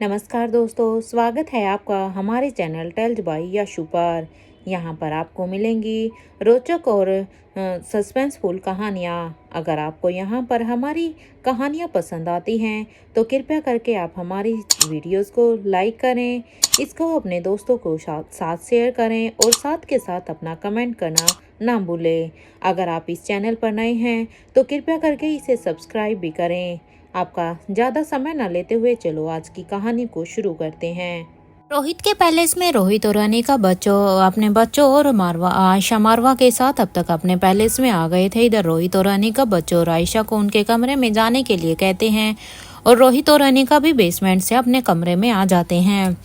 नमस्कार दोस्तों, स्वागत है आपका हमारे चैनल टेल्स बाय यशु पर। यहाँ पर आपको मिलेंगी रोचक और सस्पेंसफुल कहानियाँ। अगर आपको यहाँ पर हमारी कहानियाँ पसंद आती हैं तो कृपया करके आप हमारी वीडियोस को लाइक करें, इसको अपने दोस्तों को साथ शेयर करें और साथ के साथ अपना कमेंट करना ना भूलें। अगर आप इस चैनल पर नए हैं तो कृपया करके इसे सब्सक्राइब भी करें। आपका ज़्यादा समय न लेते हुए चलो आज की कहानी को शुरू करते हैं। रोहित के पैलेस में रोहित और अनिका अपने बच्चों और आयशा मारवा के साथ अब तक अपने पैलेस में आ गए थे। इधर रोहित और अनिका बच्चों और आयशा को उनके कमरे में जाने के लिए कहते हैं और रोहित और अनिका भी बेसमेंट से अपने कमरे में आ जाते हैं।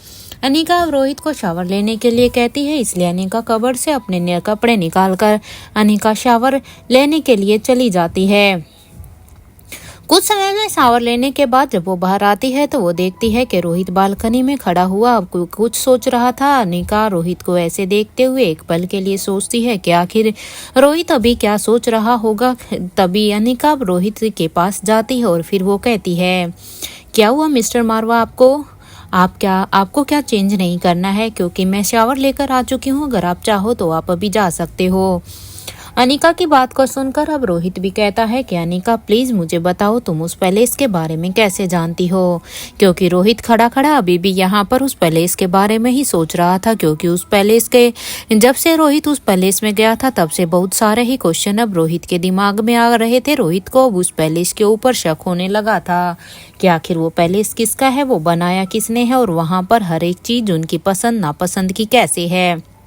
अनिका अब रोहित को शावर लेने के लिए कहती है, इसलिए अनिका कबर्ड से अपने कपड़े निकालकर अनिका शावर लेने के लिए चली जाती है। कुछ समय में शावर लेने के बाद जब वो बाहर आती है तो वो देखती है कि रोहित बालकनी में खड़ा हुआ अब कुछ सोच रहा था। अनिका रोहित को ऐसे देखते हुए एक पल के लिए सोचती है कि आखिर रोहित अभी क्या सोच रहा होगा। तभी अनिका रोहित के पास जाती है और फिर वो कहती है, क्या हुआ मिस्टर मारवा, आपको क्या चेंज नहीं करना है? क्योंकि मैं शावर लेकर आ चुकी हूँ, अगर आप चाहो तो आप अभी जा सकते हो। अनिका की बात को सुनकर अब रोहित भी कहता है कि अनिका प्लीज मुझे बताओ तुम उस पैलेस के बारे में कैसे जानती हो। क्योंकि रोहित खड़ा खड़ा अभी भी यहाँ पर उस पैलेस के बारे में ही सोच रहा था। क्योंकि जब से रोहित उस पैलेस में गया था तब से बहुत सारे ही क्वेश्चन अब रोहित के दिमाग में आ रहे थे। रोहित को अब उस पैलेस के ऊपर शक होने लगा था कि आखिर वो पैलेस किसका है, वो बनाया किसने है और वहां पर हर एक चीज उनकी पसंद नापसंद की कैसे है।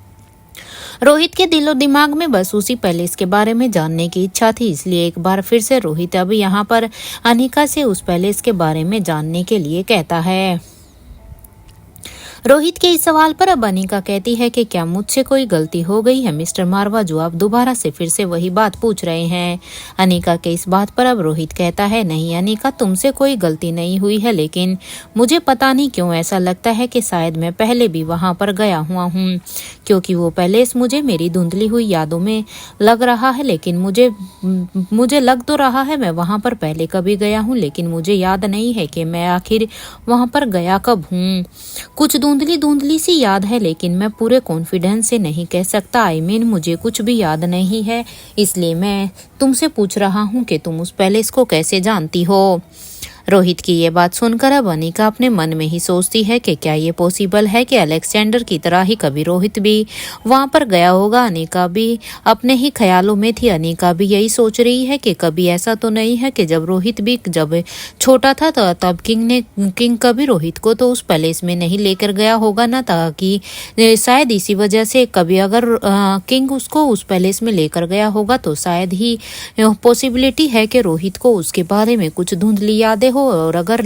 रोहित के दिलो दिमाग में बस उसी पैलेस के बारे में जानने की इच्छा थी, इसलिए एक बार फिर से रोहित अब यहाँ पर अनिका से उस पैलेस के बारे में जानने के लिए कहता है। रोहित के इस सवाल पर अब अनिका कहती है कि क्या मुझसे कोई गलती हो गई है मिस्टर मारवा, जो आप दोबारा से फिर से वही बात पूछ रहे हैं। अनिका के इस बात पर अब रोहित कहता है, नहीं अनिका, तुमसे कोई गलती नहीं हुई है, लेकिन मुझे पता नहीं क्यों ऐसा लगता है कि शायद मैं पहले भी वहां पर गया हुआ हूँ। क्योंकि वो पैलेस मुझे मेरी धुंधली हुई यादों में लग रहा है, लेकिन मुझे लग तो रहा है मैं वहां पर पहले कभी गया हूँ, लेकिन मुझे याद नहीं है कि मैं आखिर वहां पर गया कब हूँ। कुछ धुंधली सी याद है, लेकिन मैं पूरे कॉन्फिडेंस से नहीं कह सकता। मुझे कुछ भी याद नहीं है, इसलिए मैं तुमसे पूछ रहा हूँ कि तुम उस पैलेस को कैसे जानती हो। रोहित की ये बात सुनकर अब अनिका अपने मन में ही सोचती है कि क्या ये पॉसिबल है कि अलेक्जेंडर की तरह ही कभी रोहित भी वहां पर गया होगा। अनिका भी अपने ही ख्यालों में थी। अनिका भी यही सोच रही है कि कभी ऐसा तो नहीं है कि जब रोहित भी जब छोटा था तो तब किंग कभी रोहित को तो उस पैलेस में नहीं लेकर गया होगा ना, ताकि शायद इसी वजह से कभी अगर किंग उसको उस पैलेस में लेकर गया होगा तो शायद ही पॉसिबिलिटी है कि रोहित को उसके बारे में कुछ धुंधली यादें हो। और अगर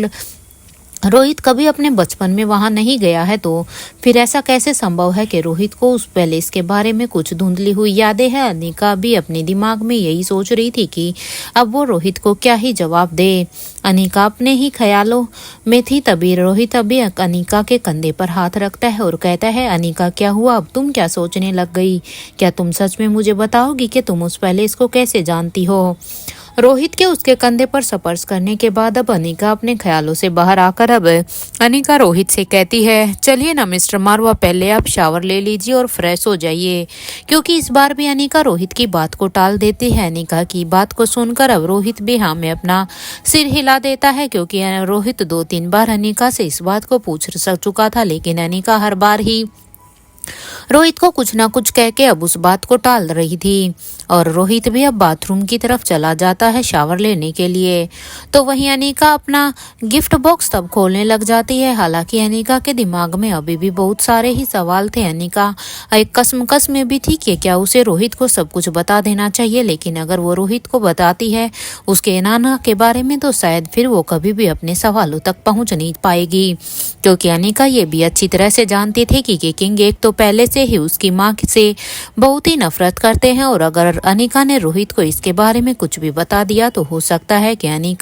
रोहित कभी अपने बचपन में वहां नहीं गया है तो फिर ऐसा कैसे संभव है कि रोहित को उस पैलेस के बारे में कुछ धुंधली हुई यादें हैं। अनिका भी अपने दिमाग में यही सोच रही थी कि अब वो रोहित को क्या ही जवाब दे। अनिका अपने ही ख्यालों में थी, तभी रोहित अभी अनिका के कंधे पर हाथ रखता है और कहता है, अनिका क्या हुआ, अब तुम क्या सोचने लग गई? क्या तुम सच में मुझे बताओगी कि तुम उस पैलेस को कैसे जानती हो? रोहित के उसके कंधे पर स्पर्श करने के बाद अब अनिका अपने ख्यालों से बाहर आकर अब अनिका रोहित से कहती है, चलिए ना मिस्टर मारवा, पहले आप शावर ले लीजिए और फ्रेश हो जाइए। क्योंकि इस बार भी अनिका रोहित की बात को टाल देती है। अनिका की बात को सुनकर अब रोहित भी हाँ में अपना सिर हिला देता है। क्योंकि रोहित 2-3 बार अनिका से इस बात को पूछ चुका था, लेकिन अनिका हर बार ही रोहित को कुछ ना कुछ कह के अब उस बात को टाल रही थी। और रोहित भी अब बाथरूम की तरफ चला जाता है शावर लेने के लिए। तो वहीं अनिका अपना गिफ्ट बॉक्स तब खोलने लग जाती है। हालांकि अनिका के दिमाग में अभी भी बहुत सारे ही सवाल थे। अनिका एक कसम में भी थी कि क्या उसे रोहित को सब कुछ बता देना चाहिए, लेकिन अगर वो रोहित को बताती है उसके नाना के बारे में तो शायद फिर वो कभी भी अपने सवालों तक पहुंच नहीं पाएगी। क्योंकि अनिका ये भी अच्छी तरह से जानती थी कि किंग एक तो पहले से ही उसकी माँ से बहुत ही नफरत करते हैं, और अगर अनिका ने रोहित को इसके बारे में कुछ भी बता दिया तो हो सकता है कि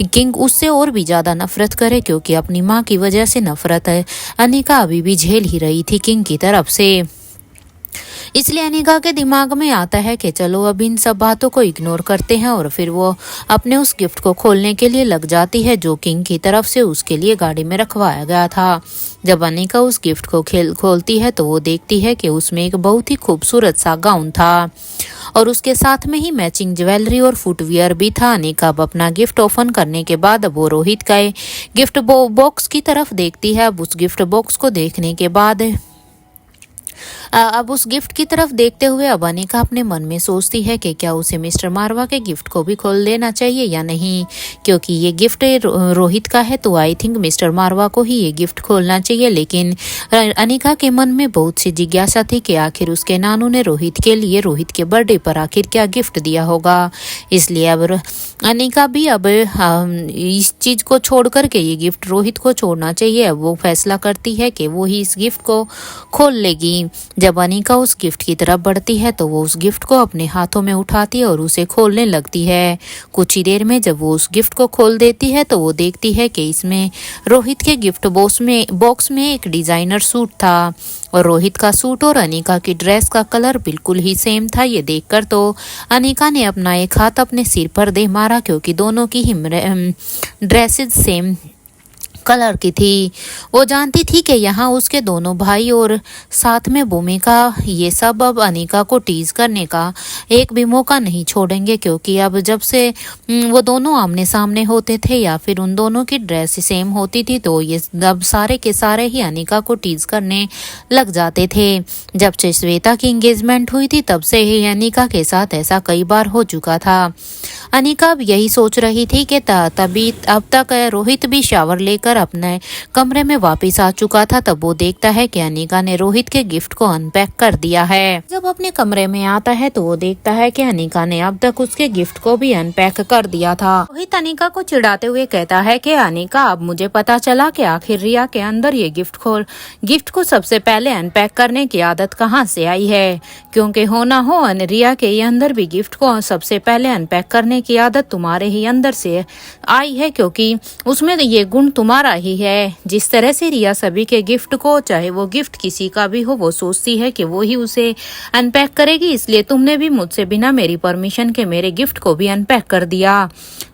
किंग उससे और भी ज्यादा नफरत करे। क्योंकि अपनी माँ की वजह से नफरत है अनिका अभी भी झेल ही रही थी किंग की तरफ से। इसलिए अनिका के दिमाग में आता है कि चलो अब इन सब बातों को इग्नोर करते हैं, और फिर वो अपने उस गिफ्ट को खोलने के लिए लग जाती है जो किंग की तरफ से उसके लिए गाड़ी में रखवाया गया था। जब अनिका उस गिफ्ट को खोलती है तो वो देखती है कि उसमें एक बहुत ही खूबसूरत सा गाउन था और उसके साथ में ही मैचिंग ज्वेलरी और फुटवियर भी था। अनिका अब अपना गिफ्ट ओपन करने के बाद अब वो रोहित का गिफ्ट बॉक्स की तरफ देखती है। अब उस गिफ्ट बॉक्स को देखने के बाद अब उस गिफ्ट की तरफ देखते हुए अब अनिका अपने मन में सोचती है कि क्या उसे मिस्टर मारवा के गिफ्ट को भी खोल देना चाहिए या नहीं, क्योंकि ये गिफ्ट रोहित का है तो आई थिंक मिस्टर मारवा को ही ये गिफ्ट खोलना चाहिए। लेकिन अनिका के मन में बहुत सी जिज्ञासा थी कि आखिर उसके नानू ने रोहित के लिए रोहित के बर्थडे पर आखिर क्या गिफ्ट दिया होगा। इसलिए अब अनिका भी अब इस चीज को छोड़ करके ये गिफ्ट रोहित को छोड़ना चाहिए। अब वो फैसला करती है कि वो ही इस गिफ्ट को खोल लेगी। जब अनिका उस गिफ्ट की तरफ बढ़ती है तो वो उस गिफ्ट को अपने हाथों में उठाती है और उसे खोलने लगती है। कुछ ही देर में जब वो उस गिफ्ट को खोल देती है तो वो देखती है कि इसमें रोहित के गिफ्ट बॉक्स में एक डिजाइनर सूट था और रोहित का सूट और अनिका की ड्रेस का कलर बिल्कुल ही सेम था। ये देखकर तो अनिका ने अपना एक हाथ अपने सिर पर दे मारा, क्योंकि दोनों की ही ड्रेसेस सेम कलर की थी। वो जानती थी कि यहाँ उसके दोनों भाई और साथ में भूमिका ये सब अब अनिका को टीज करने का एक भी मौका नहीं छोड़ेंगे, क्योंकि अब जब से वो दोनों आमने सामने होते थे या फिर उन दोनों की ड्रेस सेम होती थी तो ये अब सारे के सारे ही अनिका को टीज करने लग जाते थे। जब से श्वेता की एंगेजमेंट हुई थी तब से ही अनिका के साथ ऐसा कई बार हो चुका था। अनिका अब यही सोच रही थी कि तभी अब तक रोहित भी शावर लेकर अपने कमरे में वापस आ चुका था। तब वो देखता है कि अनिका ने रोहित के गिफ्ट को अनपैक कर दिया है। जब अपने कमरे में आता है तो वो देखता है कि अनिका ने अब तक उसके गिफ्ट को भी अनपैक कर दिया था। रोहित अनिका को चिढ़ाते हुए कहता है कि अनिका, अब मुझे पता चला कि आखिर रिया के अंदर ये गिफ्ट को सबसे पहले अनपैक करने की आदत कहाँ से आई है, क्योंकि हो ना हो रिया के अंदर भी गिफ्ट को सबसे पहले अनपैक करने की आदत तुम्हारे ही अंदर से आई है, क्योंकि उसमें ये गुण तुम्हारा ही है। जिस तरह से रिया सभी के गिफ्ट को, चाहे वो गिफ्ट किसी का भी हो, वो सोचती है कि वो ही उसे अनपैक करेगी, इसलिए तुमने भी मुझसे बिना मेरी परमिशन के मेरे गिफ्ट को भी अनपैक कर दिया।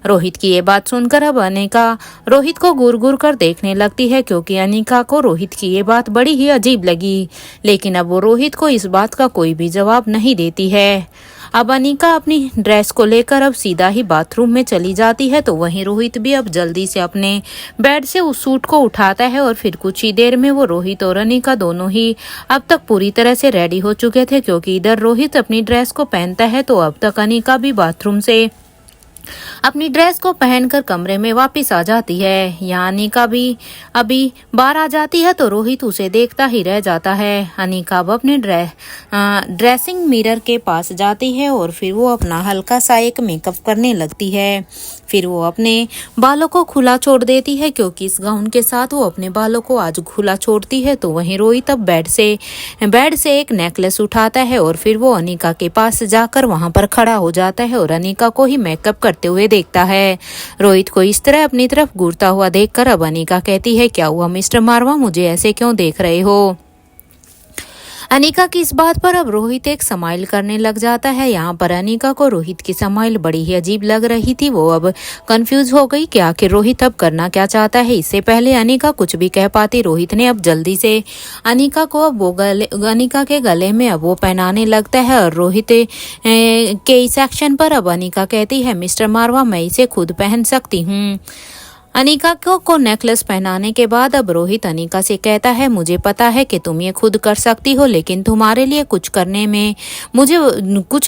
रोहित की ये बात सुनकर अब अनिका रोहित को घूर घूर कर देखने लगती है, क्योंकि अनिका को रोहित की ये बात बड़ी ही अजीब लगी। लेकिन अब वो रोहित को इस बात का कोई भी जवाब नहीं देती है। अब अनिका अपनी ड्रेस को लेकर अब सीधा ही बाथरूम में चली जाती है, तो वहीं रोहित भी अब जल्दी से अपने बेड से उस सूट को उठाता है और फिर कुछ ही देर में वो रोहित और अनिका दोनों ही अब तक पूरी तरह से रेडी हो चुके थे, क्योंकि इधर रोहित अपनी ड्रेस को पहनता है तो अब तक अनिका भी बाथरूम से अपनी ड्रेस को पहनकर कमरे में वापस आ जाती है। यहाँ अनिका भी अभी बाहर आ जाती है तो रोहित उसे देखता ही रह जाता है। अनिका अब अपने ड्रेसिंग मिरर के पास जाती है और फिर वो अपना हल्का सा एक मेकअप करने लगती है। फिर वो अपने बालों को खुला छोड़ देती है, क्योंकि इस गाउन के साथ वो अपने बालों को आज खुला छोड़ती है। तो वहीं रोहित अब बेड से एक नेकलेस उठाता है और फिर वो अनिका के पास जाकर वहां पर खड़ा हो जाता है और अनिका को ही मेकअप करते हुए देखता है। रोहित को इस तरह अपनी तरफ घूरता हुआ देखकर अब अनिका कहती है, क्या हुआ मिस्टर मारवा, मुझे ऐसे क्यों देख रहे हो। अनिका की इस बात पर अब रोहित एक स्माइल करने लग जाता है। यहाँ पर अनिका को रोहित की स्माइल बड़ी ही अजीब लग रही थी। वो अब कंफ्यूज हो गई कि आखिर रोहित अब करना क्या चाहता है। इससे पहले अनिका कुछ भी कह पाती, रोहित ने अब जल्दी से अनिका को अब वो अनिका के गले में अब वो पहनाने लगता है और रोहित के इस एक्शन पर अब अनिका कहती है, मिस्टर मारवा, मैं इसे खुद पहन सकती हूँ। अनिका को नेकलेस पहनाने के बाद अब रोहित अनिका से कहता है, मुझे पता है कि तुम ये खुद कर सकती हो, लेकिन तुम्हारे लिए कुछ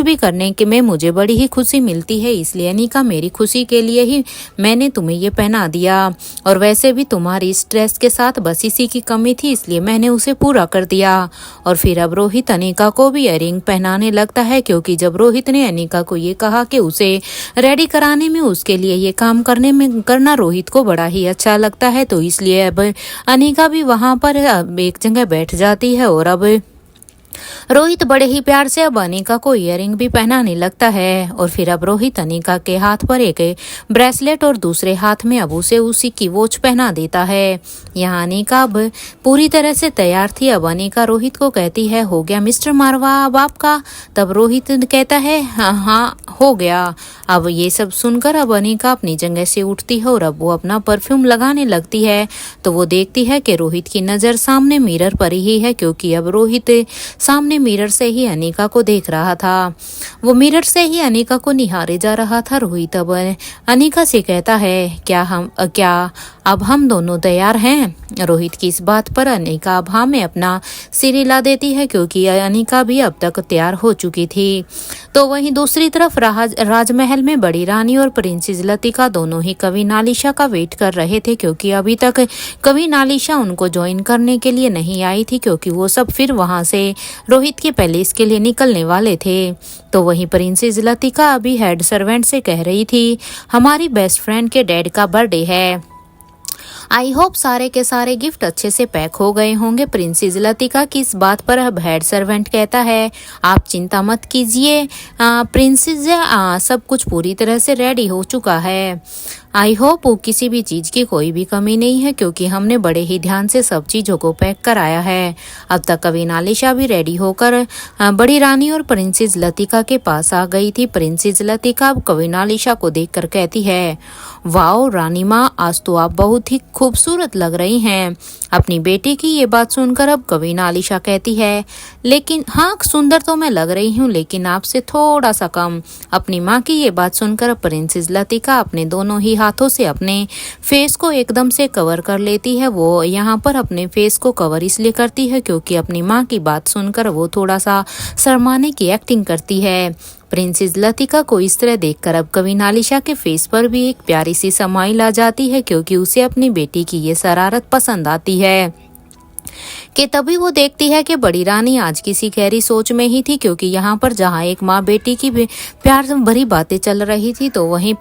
भी करने के में मुझे बड़ी ही खुशी मिलती है। इसलिए अनिका, मेरी खुशी के लिए ही मैंने तुम्हें ये पहना दिया, और वैसे भी तुम्हारी इस ड्रेस के साथ बस इसी की कमी थी, इसलिए मैंने उसे पूरा कर दिया। और फिर अब रोहित अनिका को भी इयररिंग पहनाने लगता है, क्योंकि जब रोहित ने अनिका को ये कहा कि उसे रेडी कराने में उसके लिए ये काम करना रोहित को बड़ा ही अच्छा लगता है, तो इसलिए अब अनिका भी वहां पर एक जगह बैठ जाती है और अब रोहित बड़े ही प्यार से अब अनिका को इयररिंग भी पहनाने लगता है और फिर अब रोहित अनिका के हाथ पर एक ब्रेसलेट और दूसरे हाथ में अब उसे उसी की वॉच पहना देता है। यहाँ अनिका अब पूरी तरह से तैयार थी। अब अनिका रोहित को कहती है, हो गया मिस्टर मारवा अब आपका? तब रोहित कहता है, हाँ हाँ हो गया। अब ये सब सुनकर अब अनिका अपनी जगह से उठती है और अब वो अपना परफ्यूम लगाने लगती है तो वो देखती है कि रोहित की नज़र सामने मिरर पर ही है, क्योंकि अब रोहित सामने मिरर से ही अनिका को देख रहा था। वो मिरर से ही अनिका को निहारे जा रहा था। रोहित अब अनिका से कहता है, क्या अब हम दोनों तैयार हैं? रोहित की इस बात पर अनिका अब हाँ में अपना सिर हिला देती है, क्योंकि अनिका भी अब तक तैयार हो चुकी थी। तो वहीं दूसरी तरफ राजमहल में बड़ी रानी और प्रिंसेस लतिका दोनों ही कवि नालिशा का वेट कर रहे थे, क्योंकि अभी तक कवि नालिशा उनको ज्वाइन करने के लिए नहीं आई थी, क्योंकि वो सब फिर वहां से रोहित के पैलेस के लिए निकलने वाले थे। तो वहीं प्रिंसेस लतिका अभी हेड सर्वेंट से कह रही थी, हमारी बेस्ट फ्रेंड के डैड का बर्थडे है, आई होप सारे के सारे गिफ्ट अच्छे से पैक हो गए होंगे। प्रिंसेस लतिका की इस बात पर अब हेड सर्वेंट कहता है, आप चिंता मत कीजिए प्रिंसेस, सब कुछ पूरी तरह से रेडी हो चुका है। आई होप किसी भी चीज़ की कोई भी कमी नहीं है, क्योंकि हमने बड़े ही ध्यान से सब चीज़ों को पैक कराया है। अब तक कवि नालिशा भी रेडी होकर बड़ी रानी और प्रिंसेस लतिका के पास आ गई थी। प्रिंसेस लतिका अब कवि नालिशा को देखकर कहती है, वाओ रानी माँ, आज तो आप बहुत ही खूबसूरत लग रही हैं। अपनी बेटी की ये बात सुनकर अब कवि नालिशा कहती है, लेकिन हाँ सुंदर तो मैं लग रही हूँ, लेकिन आपसे थोड़ा सा कम। अपनी माँ की ये बात सुनकर प्रिंसेस लतिका अपने दोनों ही हाथों से अपने फेस को एकदम से कवर कर लेती है। वो यहाँ पर अपने फेस को कवर इसलिए करती है क्योंकि अपनी माँ की बात सुनकर वो थोड़ा सा शर्माने की एक्टिंग करती है। प्रिंसेस लतिका को इस तरह देखकर अब कवि नालिशा के फेस पर भी एक प्यारी सी स्माइल आ जाती है, क्योंकि उसे अपनी बेटी की ये शरारत पसंद आती है। कि तभी वो देखती है कि बड़ी रानी आज किसी गहरी सोच में ही थी, क्योंकि यहाँ पर जहाँ एक माँ बेटी की प्यार भरी बातें चल रही थी, तो वहीं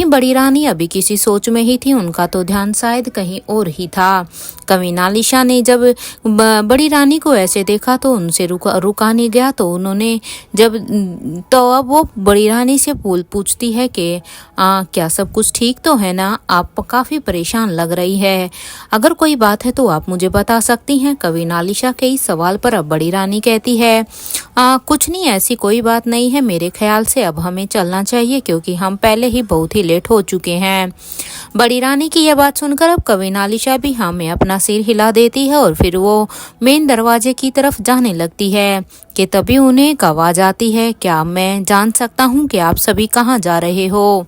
बड़ी रानी अभी किसी सोच में ही थी। उनका तो ध्यान शायद कहीं और ही था। कवि नालिशा ने जब बड़ी रानी को ऐसे देखा तो उनसे रुका नहीं गया। तो अब वो बड़ी रानी से पूछती है कि क्या सब कुछ ठीक तो है ना? आप काफ़ी परेशान लग रही है, अगर कोई बात है तो आप मुझे बता सकती हैं। कवि नालिशा के इस सवाल पर अब बड़ी रानी कहती है, कुछ नहीं, ऐसी कोई बात नहीं है। मेरे ख्याल से अब हमें चलना चाहिए, क्योंकि हम पहले ही बहुत ही लेट हो चुके हैं। बड़ी रानी की यह बात सुनकर अब कवि नालिशा भी हाँ में अपना सिर हिला देती है और फिर वो मेन दरवाजे की तरफ जाने लगती है कि तभी उन्हें एक आवाज़ आती है, क्या मैं जान सकता हूँ कि आप सभी कहाँ जा रहे हो?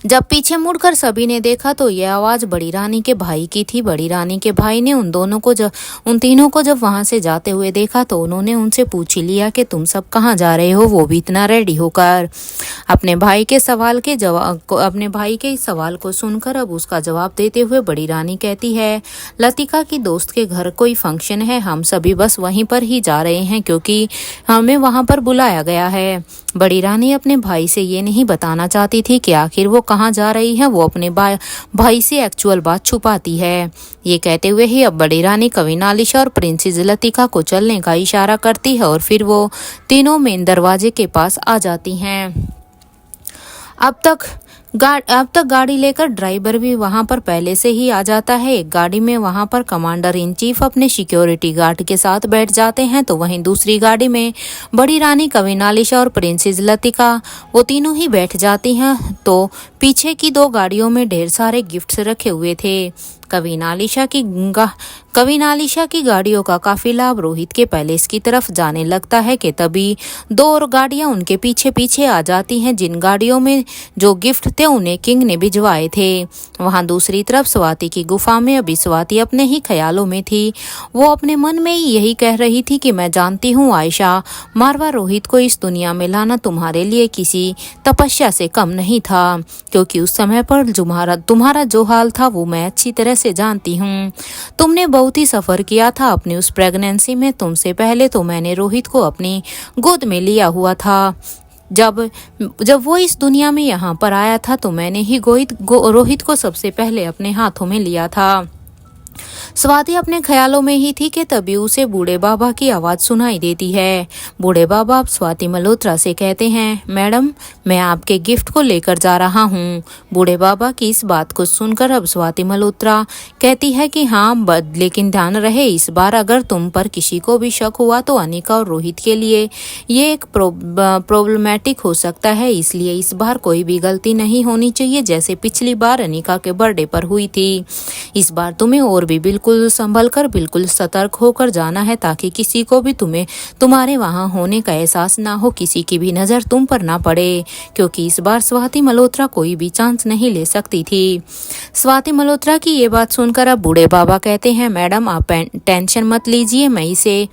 जब पीछे मुड़कर सभी ने देखा तो यह आवाज़ बड़ी रानी के भाई की थी। बड़ी रानी के भाई ने उन तीनों को जब वहां से जाते हुए देखा तो उन्होंने उनसे पूछ ही लिया कि तुम सब कहाँ जा रहे हो, वो भी इतना रेडी होकर। अपने भाई के इस सवाल को सुनकर अब उसका जवाब देते हुए बड़ी रानी कहती है, लतिका की दोस्त के घर कोई फंक्शन है, हम सभी बस वहीं पर ही जा रहे हैं क्योंकि हमें वहां पर बुलाया गया है। बड़ी रानी अपने भाई से ये नहीं बताना चाहती थी कि आखिर वो कहाँ जा रही है। वो अपने भाई से एक्चुअल बात छुपाती है। ये कहते हुए ही अब बड़ी रानी कवि नालिशा और प्रिंसेस लतिका को चलने का इशारा करती है और फिर वो तीनों मेन दरवाजे के पास आ जाती हैं। अब तक गाड़ी लेकर ड्राइवर भी वहां पर पहले से ही आ जाता है। एक गाड़ी में वहां पर कमांडर इन चीफ अपने सिक्योरिटी गार्ड के साथ बैठ जाते हैं, तो वहीं दूसरी गाड़ी में बड़ी रानी कवि नालिशा और प्रिंसेस लतिका वो तीनों ही बैठ जाती हैं। तो पीछे की दो गाड़ियों में ढेर सारे गिफ्ट्स रखे हुए थे। कवि नालिशा की गाड़ियों का काफिला अब रोहित के पैलेस की तरफ जाने लगता है कि तभी दो और गाड़ियां उनके पीछे पीछे आ जाती हैं, जिन गाड़ियों में जो गिफ्ट थे उन्हें किंग ने भिजवाए थे। वहां दूसरी तरफ स्वाति की गुफा में अभी स्वाति अपने ही ख्यालों में थी। वो अपने मन में ही यही कह रही थी कि मैं जानती हूँ आयशा, मारवा रोहित को इस दुनिया में लाना तुम्हारे लिए किसी तपस्या से कम नहीं था, क्योंकि उस समय पर तुम्हारा जो हाल था वो मैं अच्छी तरह से जानती हूँ। तुमने बहुत ही सफर किया था अपनी उस प्रेगनेंसी में। तुमसे पहले तो मैंने रोहित को अपनी गोद में लिया हुआ था। जब वो इस दुनिया में यहाँ पर आया था तो मैंने ही रोहित को सबसे पहले अपने हाथों में लिया था। स्वाति अपने ख्यालों में ही थी कि तभी उसे बूढ़े बाबा की आवाज सुनाई देती है। बूढ़े बाबा अब स्वाति मल्होत्रा से कहते हैं, मैडम मैं आपके गिफ्ट को लेकर जा रहा हूँ। बूढ़े बाबा की इस बात को सुनकर अब स्वाति मल्होत्रा कहती है कि हाँ लेकिन ध्यान रहे इस बार अगर तुम पर किसी को भी शक हुआ तो अनिका और रोहित के लिए ये एक प्रॉब्लमेटिक हो सकता है, इसलिए इस बार कोई भी गलती नहीं होनी चाहिए जैसे पिछली बार अनिका के बर्थडे पर हुई थी। इस बार तुम्हें और भी बिल्कुल संभल कर बिल्कुल सतर्क होकर जाना है ताकि किसी को भी तुम्हारे वहां होने का एहसास ना हो, किसी की भी नजर तुम पर ना पड़े, क्योंकि इस बार स्वाति मल्होत्रा कोई भी चांस नहीं ले सकती थी। स्वाति मल्होत्रा की ये बात सुनकर अब बूढ़े बाबा कहते हैं, मैडम आप टेंशन मत लीजिए, मैं इसे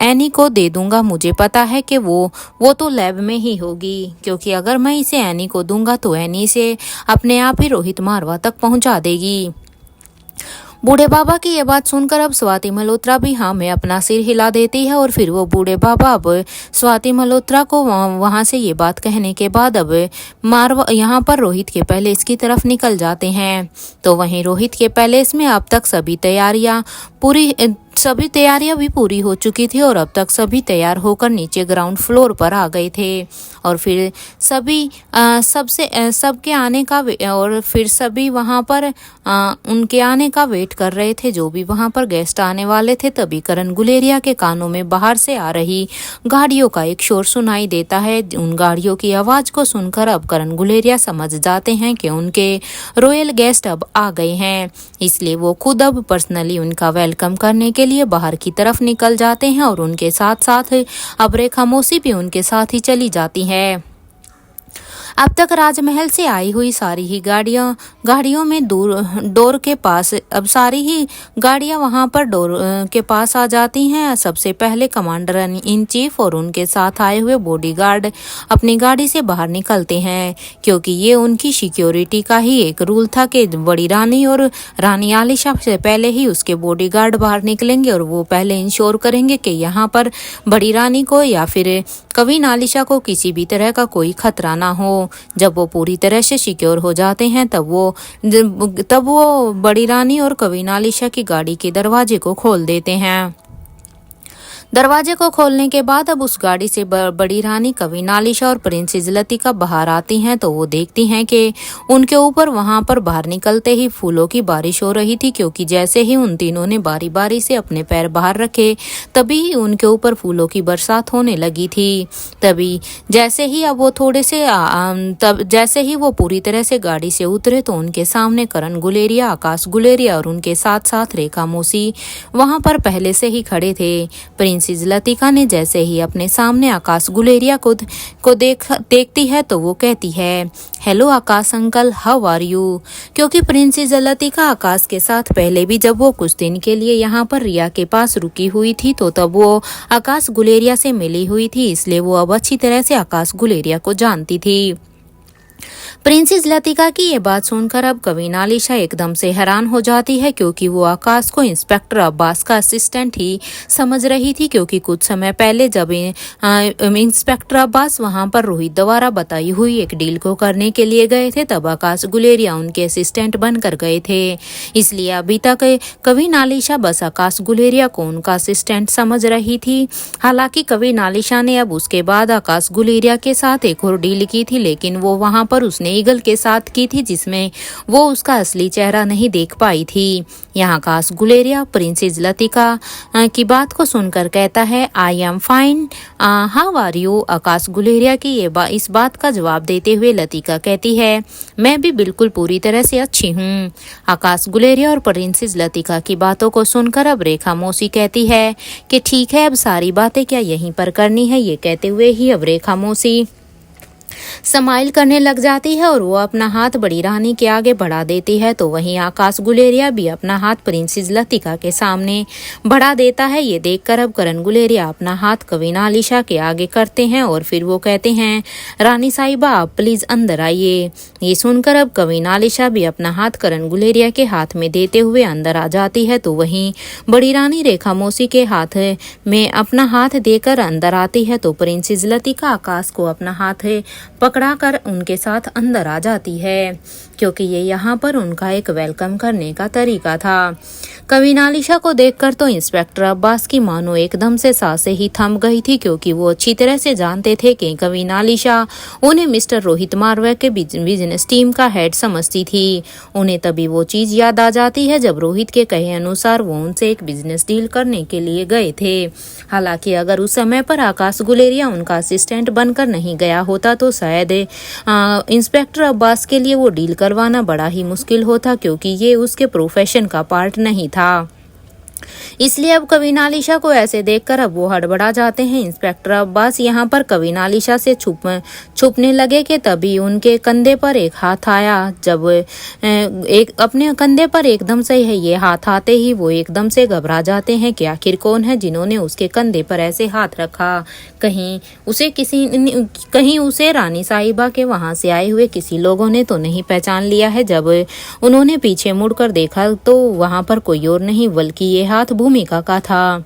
एनी को दे दूंगा। मुझे पता है कि वो तो लैब में ही होगी, क्योंकि अगर मैं इसे एनी को दूंगा तो एनी से अपने आप ही रोहित मारवा तक पहुंचा देगी। बूढ़े बाबा की ये बात सुनकर अब स्वाति मल्होत्रा भी हाँ में अपना सिर हिला देती है और फिर वो बूढ़े बाबा अब स्वाति मल्होत्रा को वहां से ये बात कहने के बाद अब मारवा यहाँ पर रोहित के पैलेस की तरफ निकल जाते हैं। तो वहीं रोहित के पैलेस में अब तक सभी तैयारियां भी पूरी हो चुकी थी और अब तक सभी तैयार होकर नीचे ग्राउंड फ्लोर पर आ गए थे और फिर सबके आने का और फिर सभी वहां पर उनके आने का वेट कर रहे थे, जो भी वहां पर गेस्ट आने वाले थे। तभी करण गुलेरिया के कानों में बाहर से आ रही गाड़ियों का एक शोर सुनाई देता है। उन गाड़ियों की आवाज को सुनकर अब करण गुलेरिया समझ जाते हैं कि उनके रॉयल गेस्ट अब आ गए हैं, इसलिए वो खुद अब पर्सनली उनका वेलकम करने के लिए बाहर की तरफ निकल जाते हैं और उनके साथ साथ अब रेखा मौसी भी उनके साथ ही चली जाती है। अब तक राजमहल से आई हुई सारी ही गाड़ियों में डोर के पास अब सारी ही गाड़ियां वहां पर डोर के पास आ जाती हैं। सबसे पहले कमांडर इन चीफ और उनके साथ आए हुए बॉडीगार्ड अपनी गाड़ी से बाहर निकलते हैं, क्योंकि ये उनकी सिक्योरिटी का ही एक रूल था कि बड़ी रानी और रानी आलिशा से पहले ही उसके बॉडीगार्ड बाहर निकलेंगे और वो पहले इंश्योर करेंगे कि यहाँ पर बड़ी रानी को या फिर कवीन आलिशा को किसी भी तरह का कोई खतरा ना हो। जब वो पूरी तरह से सिक्योर हो जाते हैं तब वो बड़ी रानी और कवीन आलिशा की गाड़ी के दरवाजे को खोल देते हैं। दरवाजे को खोलने के बाद अब उस गाड़ी से बड़ी रानी कवीन आलिशा और प्रिंसेस लतिका बाहर आती हैं। तो वो देखती हैं कि उनके ऊपर वहां पर बाहर निकलते ही फूलों की बारिश हो रही थी, क्योंकि जैसे ही उन तीनों ने बारी बारी से अपने पैर बाहर रखे तभी ही उनके ऊपर फूलों की बरसात होने लगी थी। तभी जैसे ही अब वो जैसे ही वो पूरी तरह से गाड़ी से उतरे तो उनके सामने करण गुलेरिया, आकाश गुलेरिया और उनके साथ साथ रेखा मौसी वहां पर पहले से ही खड़े थे। प्रिंसेस लतिका ने जैसे ही अपने सामने आकाश गुलेरिया को देखती है तो वो कहती है, hello Akash uncle, how are you. क्योंकि प्रिंसेस लतिका आकाश के साथ पहले भी जब वो कुछ दिन के लिए यहाँ पर रिया के पास रुकी हुई थी तो तब वो आकाश गुलेरिया से मिली हुई थी, इसलिए वो अब अच्छी तरह से आकाश गुलेरिया को जानती थी। प्रिंसेस लतिका की ये बात सुनकर अब कवीन आलिशा एकदम से हैरान हो जाती है, क्योंकि वो आकाश को इंस्पेक्टर अब्बास का असिस्टेंट ही समझ रही थी। क्योंकि कुछ समय पहले जब इंस्पेक्टर अब्बास वहां पर रोहित द्वारा बताई हुई एक डील को करने के लिए गए थे तब आकाश गुलेरिया उनके असिस्टेंट बनकर गए थे, इसलिए अभी तक कवीन आलिशा बस आकाश गुलेरिया को उनका असिस्टेंट समझ रही थी। हालांकि कवीन आलिशा ने अब उसके बाद आकाश गुलेरिया के साथ एक और डील की थी, लेकिन वो वहां पर उसने ईगल के साथ की थी, जिसमें वो उसका असली चेहरा नहीं देख पाई थी। यहाँ आकाश गुलेरिया प्रिंसेस लतिका की बात को सुनकर कहता है, I am fine, how are you. Akash Guleria की इस बात का जवाब देते हुए लतिका कहती है, मैं भी बिल्कुल पूरी तरह से अच्छी हूँ। आकाश गुलेरिया और प्रिंसेस लतिका की बातों को सुनकर अब रेखा मौसी कहती है कि ठीक है, अब सारी बातें क्या यहीं पर करनी है। ये कहते हुए ही अब रेखा मौसी स्माइल करने लग जाती है और वो अपना हाथ बड़ी रानी के आगे बढ़ा देती है। तो वहीं आकाश गुलेरिया भी अपना हाथ प्रिंसेस लतिका के सामने बढ़ा देता है। ये देखकर अब करण गुलेरिया अपना हाथ कवीन आलिशा के आगे करते हैं और फिर वो कहते हैं, रानी साहिबा आप प्लीज अंदर आइए। ये सुनकर अब कवीन आलिशा भी अपना हाथ करण गुलेरिया के हाथ में देते हुए अंदर आ जाती है। तो वहीं बड़ी रानी रेखा मौसी के हाथ में अपना हाथ देकर अंदर आती है। तो प्रिंसेस लतिका आकाश को अपना हाथ पकड़ाकर उनके साथ अंदर आ जाती है, क्योंकि ये यहाँ पर उनका एक वेलकम करने का तरीका था। कविनालिशा को देखकर तो इंस्पेक्टर अब्बास की मानो एकदम से सांसें ही थम गई थी, क्योंकि वो अच्छी तरह से जानते थे कि कविनालिशा उन्हें मिस्टर रोहित मारवा के बिजनेस टीम का हेड समझती थी। उन्हें तभी वो चीज याद आ जाती है जब रोहित के कहे अनुसार वो उनसे एक बिजनेस डील करने के लिए गए थे। हालांकि अगर उस समय पर आकाश गुलेरिया उनका असिस्टेंट बनकर नहीं गया होता तो शायद इंस्पेक्टर अब्बास के लिए वो डील करवाना बड़ा ही मुश्किल होता, क्योंकि ये उसके प्रोफेशन का पार्ट नहीं था। इसलिए अब कविनालिशा को ऐसे देखकर अब वो हड़बड़ा जाते हैं। इंस्पेक्टर अब्बास यहाँ पर कविनालिशा से छुपने लगे कि तभी उनके कंधे पर एक हाथ आया। जब एक अपने कंधे पर एकदम से ये हाथ आते ही वो एकदम से घबरा जाते हैं कि आखिर कौन है जिन्होंने उसके कंधे पर ऐसे हाथ रखा। कहीं उसे रानी साहिबा के वहां से आए हुए किसी लोगों ने तो नहीं पहचान लिया है। जब उन्होंने पीछे मुड़कर देखा तो वहां पर कोई और नहीं बल्कि ये हाथ भूमिका का था।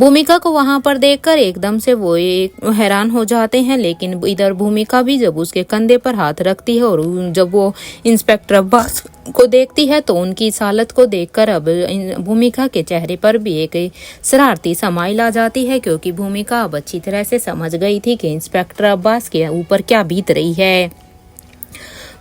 भूमिका को वहां पर देखकर एकदम से वो हैरान हो जाते हैं, लेकिन इधर भूमिका भी जब उसके कंधे पर हाथ रखती है और जब वो इंस्पेक्टर अब्बास को देखती है तो उनकी इस हालत को देखकर अब भूमिका के चेहरे पर भी एक शरारती समाइल आ जाती है, क्योंकि भूमिका अब अच्छी तरह से समझ गई थी कि इंस्पेक्टर अब्बास के ऊपर क्या बीत रही है।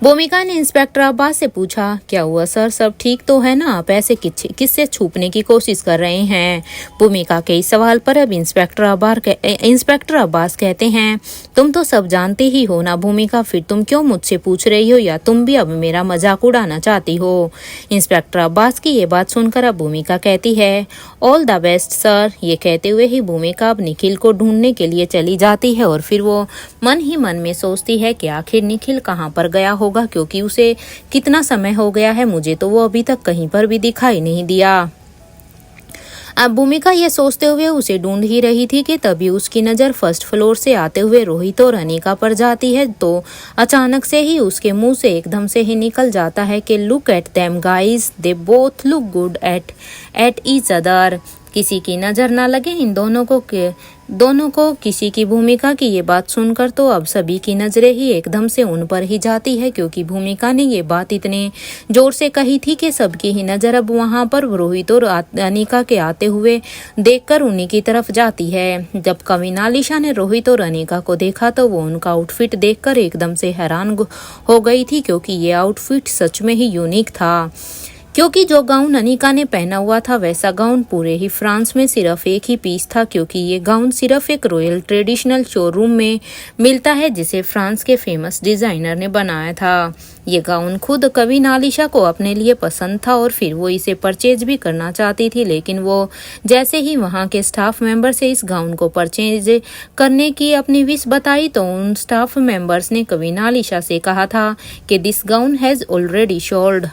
भूमिका ने इंस्पेक्टर अब्बास से पूछा, क्या हुआ सर, सब ठीक तो है ना? आप ऐसे किससे छुपने की कोशिश कर रहे हैं? भूमिका के इस सवाल पर अब इंस्पेक्टर अब्बास कहते हैं, तुम तो सब जानते ही हो ना भूमिका, फिर तुम क्यों मुझसे पूछ रही हो, या तुम भी अब मेरा मजाक उड़ाना चाहती हो? इंस्पेक्टर अब्बास की ये बात सुनकर अब भूमिका कहती है, ऑल द बेस्ट सर। ये कहते हुए ही भूमिका अब निखिल को ढूंढने के लिए चली जाती है और फिर वो मन ही मन में सोचती है कि आखिर निखिल कहाँ पर गया होगा, क्योंकि उसे कितना समय हो गया है, मुझे तो वो अभी तक कहीं पर भी दिखाई नहीं दिया। अब भूमिका ये सोचते हुए उसे ढूंढ ही रही थी कि तभी उसकी नज़र फर्स्ट फ्लोर से आते हुए रोहित और अनिका पर जाती है। तो अचानक से ही उसके मुंह से एकदम से ही निकल जाता है कि look at them guys, they both look good at each other. किसी की नज़र ना लगे इन दोनों को किसी की। भूमिका की ये बात सुनकर तो अब सभी की नज़रें ही एकदम से उन पर ही जाती है, क्योंकि भूमिका ने ये बात इतने जोर से कही थी कि सबकी ही नज़र अब वहाँ पर रोहित और अनिका के आते हुए देखकर उन्हीं की तरफ जाती है। जब कविनालिशा ने रोहित और अनिका को देखा तो वो उनका आउटफिट देखकर एकदम से हैरान हो गई थी, क्योंकि ये आउटफिट सच में ही यूनिक था। क्योंकि जो गाउन अनिका ने पहना हुआ था वैसा गाउन पूरे ही फ्रांस में सिर्फ एक ही पीस था, क्योंकि ये गाउन सिर्फ एक रॉयल ट्रेडिशनल शोरूम में मिलता है जिसे फ्रांस के फेमस डिजाइनर ने बनाया था। ये गाउन खुद कविनालिशा को अपने लिए पसंद था और फिर वो इसे परचेज भी करना चाहती थी, लेकिन वो जैसे ही वहाँ के स्टाफ मेंबर से इस गाउन को परचेज करने की अपनी विश बताई तो उन स्टाफ मेंबर्स ने कविनालिशा से कहा था कि this gown has already sold,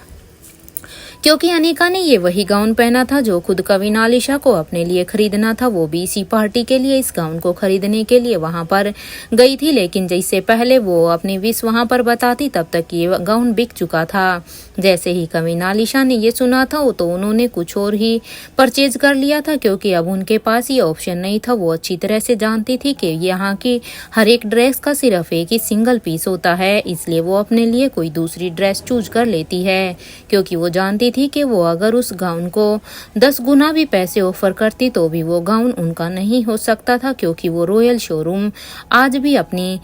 क्योंकि अनिका ने ये वही गाउन पहना था जो खुद कविनालिशा को अपने लिए खरीदना था। वो भी इसी पार्टी के लिए इस गाउन को खरीदने के लिए वहां पर गई थी, लेकिन जिससे पहले वो अपनी विश वहां पर बताती तब तक ये गाउन बिक चुका था। जैसे ही कविनालिशा ने ये सुना था तो उन्होंने कुछ और ही परचेज कर लिया था, क्योंकि अब उनके पास ये ऑप्शन नहीं था। वो अच्छी तरह से जानती थी कि यहाँ की हर एक ड्रेस का सिर्फ एक ही सिंगल पीस होता है, इसलिए वो अपने लिए कोई दूसरी ड्रेस चूज कर लेती है, क्योंकि वो जानती थी कि वो अगर उस गाउन को 10 गुना भी पैसे ऑफर करती तो भी वो गाउन उनका नहीं हो सकता था, क्योंकि वो रॉयल शोरूम आज भी अपनी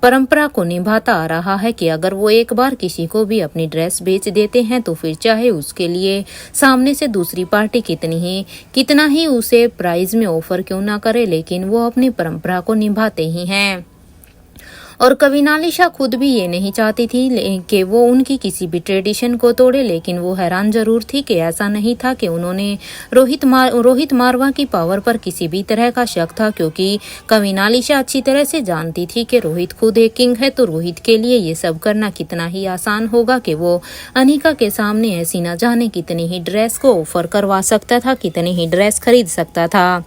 परंपरा को निभाता आ रहा है कि अगर वो एक बार किसी को भी अपनी ड्रेस बेच देते हैं तो फिर चाहे उसके लिए सामने से दूसरी पार्टी कितना ही उसे प्राइस में ऑफर क्यों ना करे, लेकिन वो अपनी परंपरा को निभाते ही हैं। और कविनालिशा खुद भी ये नहीं चाहती थी कि वो उनकी किसी भी ट्रेडिशन को तोड़े, लेकिन वो हैरान जरूर थी कि ऐसा नहीं था कि उन्होंने रोहित मारवा की पावर पर किसी भी तरह का शक था, क्योंकि कविनालिशा अच्छी तरह से जानती थी कि रोहित खुद एक किंग है, तो रोहित के लिए ये सब करना कितना ही आसान होगा कि वो अनिका के सामने ऐसी न जाने कितनी ही ड्रेस को ऑफर करवा सकता था, कितनी ही ड्रेस खरीद सकता था।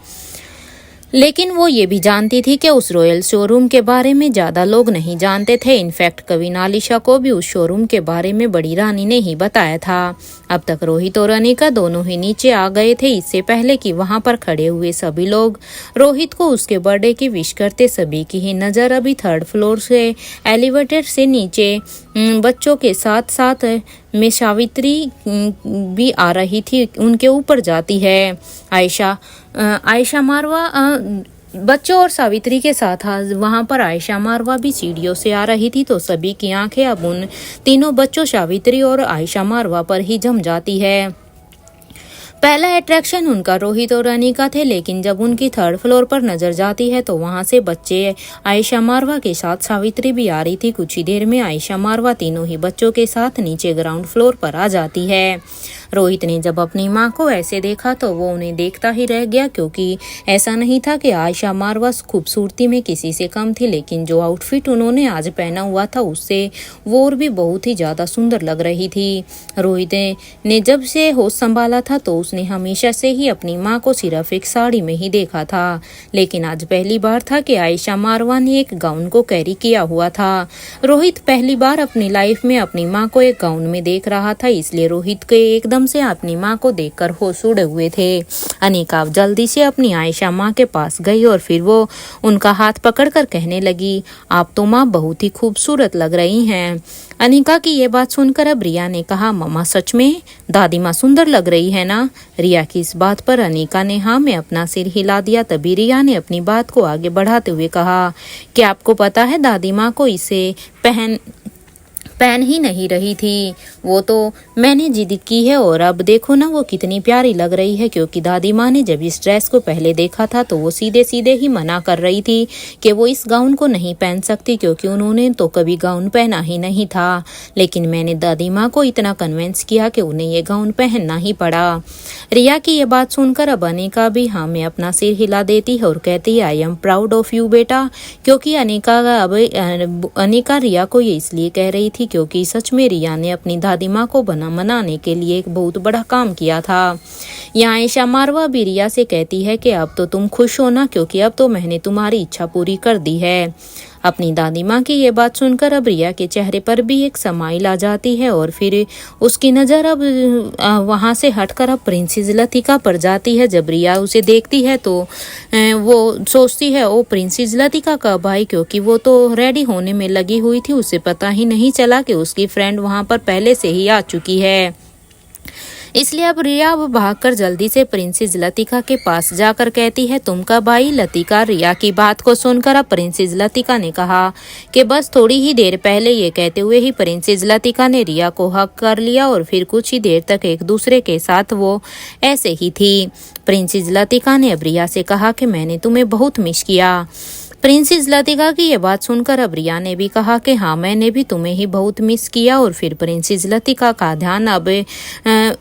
लेकिन वो ये भी जानती थी कि उस रॉयल शोरूम के बारे में ज़्यादा लोग नहीं जानते थे। इनफैक्ट कवि नालिशा को भी उस शोरूम के बारे में बड़ी रानी ने ही बताया था। अब तक रोहित और अनिका दोनों ही नीचे आ गए थे, इससे पहले कि वहां पर खड़े हुए सभी लोग रोहित को उसके बर्थडे की विश करते। सभी की ही नज़र अभी 3rd फ्लोर से एलिवेटर से नीचे बच्चों के साथ साथ में सावित्री भी आ रही थी, उनके ऊपर जाती है। आयशा मारवा बच्चों और सावित्री के साथ वहां पर आयशा मारवा भी सीढ़ियों से आ रही थी, तो सभी की आंखें अब उन तीनों बच्चों सावित्री और आयशा मारवा पर ही जम जाती है। पहला अट्रैक्शन उनका रोहित और अनिका थे, लेकिन जब उनकी 3rd फ्लोर पर नजर जाती है तो वहां से बच्चे आयशा मारवा के साथ सावित्री भी आ रही थी। कुछ ही देर में आयशा मारवा तीनों ही बच्चों के साथ नीचे ग्राउंड फ्लोर पर आ जाती है। रोहित ने जब अपनी माँ को ऐसे देखा तो वो उन्हें देखता ही रह गया, क्योंकि ऐसा नहीं था कि आयशा मारवा खूबसूरती में किसी से कम थी, लेकिन जो आउटफिट उन्होंने आज पहना हुआ था उससे वो और भी बहुत ही ज़्यादा सुंदर लग रही थी। रोहित ने जब से होश संभाला था तो उसने हमेशा से ही अपनी माँ को सिर्फ एक साड़ी में ही देखा था, लेकिन आज पहली बार था कि आयशा मारवा ने एक गाउन को कैरी किया हुआ था। रोहित पहली बार अपनी लाइफ में अपनी माँ को एक गाउन में देख रहा था, इसलिए रोहित के एकदम से अपनी माँ को देखकर होश उड़े हुए थे। अनिका जल्दी से अपनी आयशा माँ के पास गई और फिर वो उनका हाथ पकड़कर कहने लगी, आप तो माँ बहुत ही खूबसूरत लग रही हैं। अनिका की ये बात सुनकर अब रिया ने कहा, मम्मा सच में दादी माँ सुंदर लग रही है ना? रिया की इस बात पर अनिका ने हाँ में अपना सिर हिला दिया। तभी रिया ने अपनी बात को आगे बढ़ाते हुए कहा, क्या आपको पता है दादी माँ को इसे पहन ही नहीं रही थी, वो तो मैंने जिद की है और अब देखो ना वो कितनी प्यारी लग रही है। क्योंकि दादी माँ ने जब इस ड्रेस को पहले देखा था तो वो सीधे सीधे ही मना कर रही थी कि वो इस गाउन को नहीं पहन सकती, क्योंकि उन्होंने तो कभी गाउन पहना ही नहीं था। लेकिन मैंने दादी माँ को इतना कन्विंस किया कि उन्हें ये गाउन पहनना ही पड़ा। रिया की ये बात सुनकर अब अनिका भी हाँ में अपना सिर हिला देती है और कहती है, I am proud of you बेटा। क्योंकि अनिका रिया को ये इसलिए कह रही थी क्योंकि सच में रिया ने अपनी दादी माँ को मनाने के लिए एक बहुत बड़ा काम किया था। यहाँ आयशा मारवा भी रिया से कहती है कि अब तो तुम खुश हो ना, क्योंकि अब तो मैंने तुम्हारी इच्छा पूरी कर दी है। अपनी दादी माँ की ये बात सुनकर अब रिया के चेहरे पर भी एक समाइल आ जाती है और फिर उसकी नज़र अब वहाँ से हटकर अब प्रिंसेस लतिका पर जाती है। जब रिया उसे देखती है तो वो सोचती है, ओ प्रिंसेस लतिका कब आई, क्योंकि वो तो रेडी होने में लगी हुई थी। उसे पता ही नहीं चला कि उसकी फ्रेंड वहाँ पर पहले से ही आ चुकी है। इसलिए अब रिया भागकर जल्दी से प्रिंसेस लतिका के पास जाकर कहती है, तुम कब आई? लतिका रिया की बात को सुनकर अब प्रिंसेस लतिका ने कहा कि बस थोड़ी ही देर पहले। ये कहते हुए ही प्रिंसेस लतिका ने रिया को हक कर लिया और फिर कुछ ही देर तक एक दूसरे के साथ वो ऐसे ही थी। प्रिंसेस लतिका ने अब रिया से कहा कि मैंने तुम्हें बहुत मिस किया। प्रिंसेस लतिका की ये बात सुनकर अब रिया ने भी कहा कि हाँ मैंने भी तुम्हें ही बहुत मिस किया। और फिर प्रिंसेस लतिका का ध्यान अब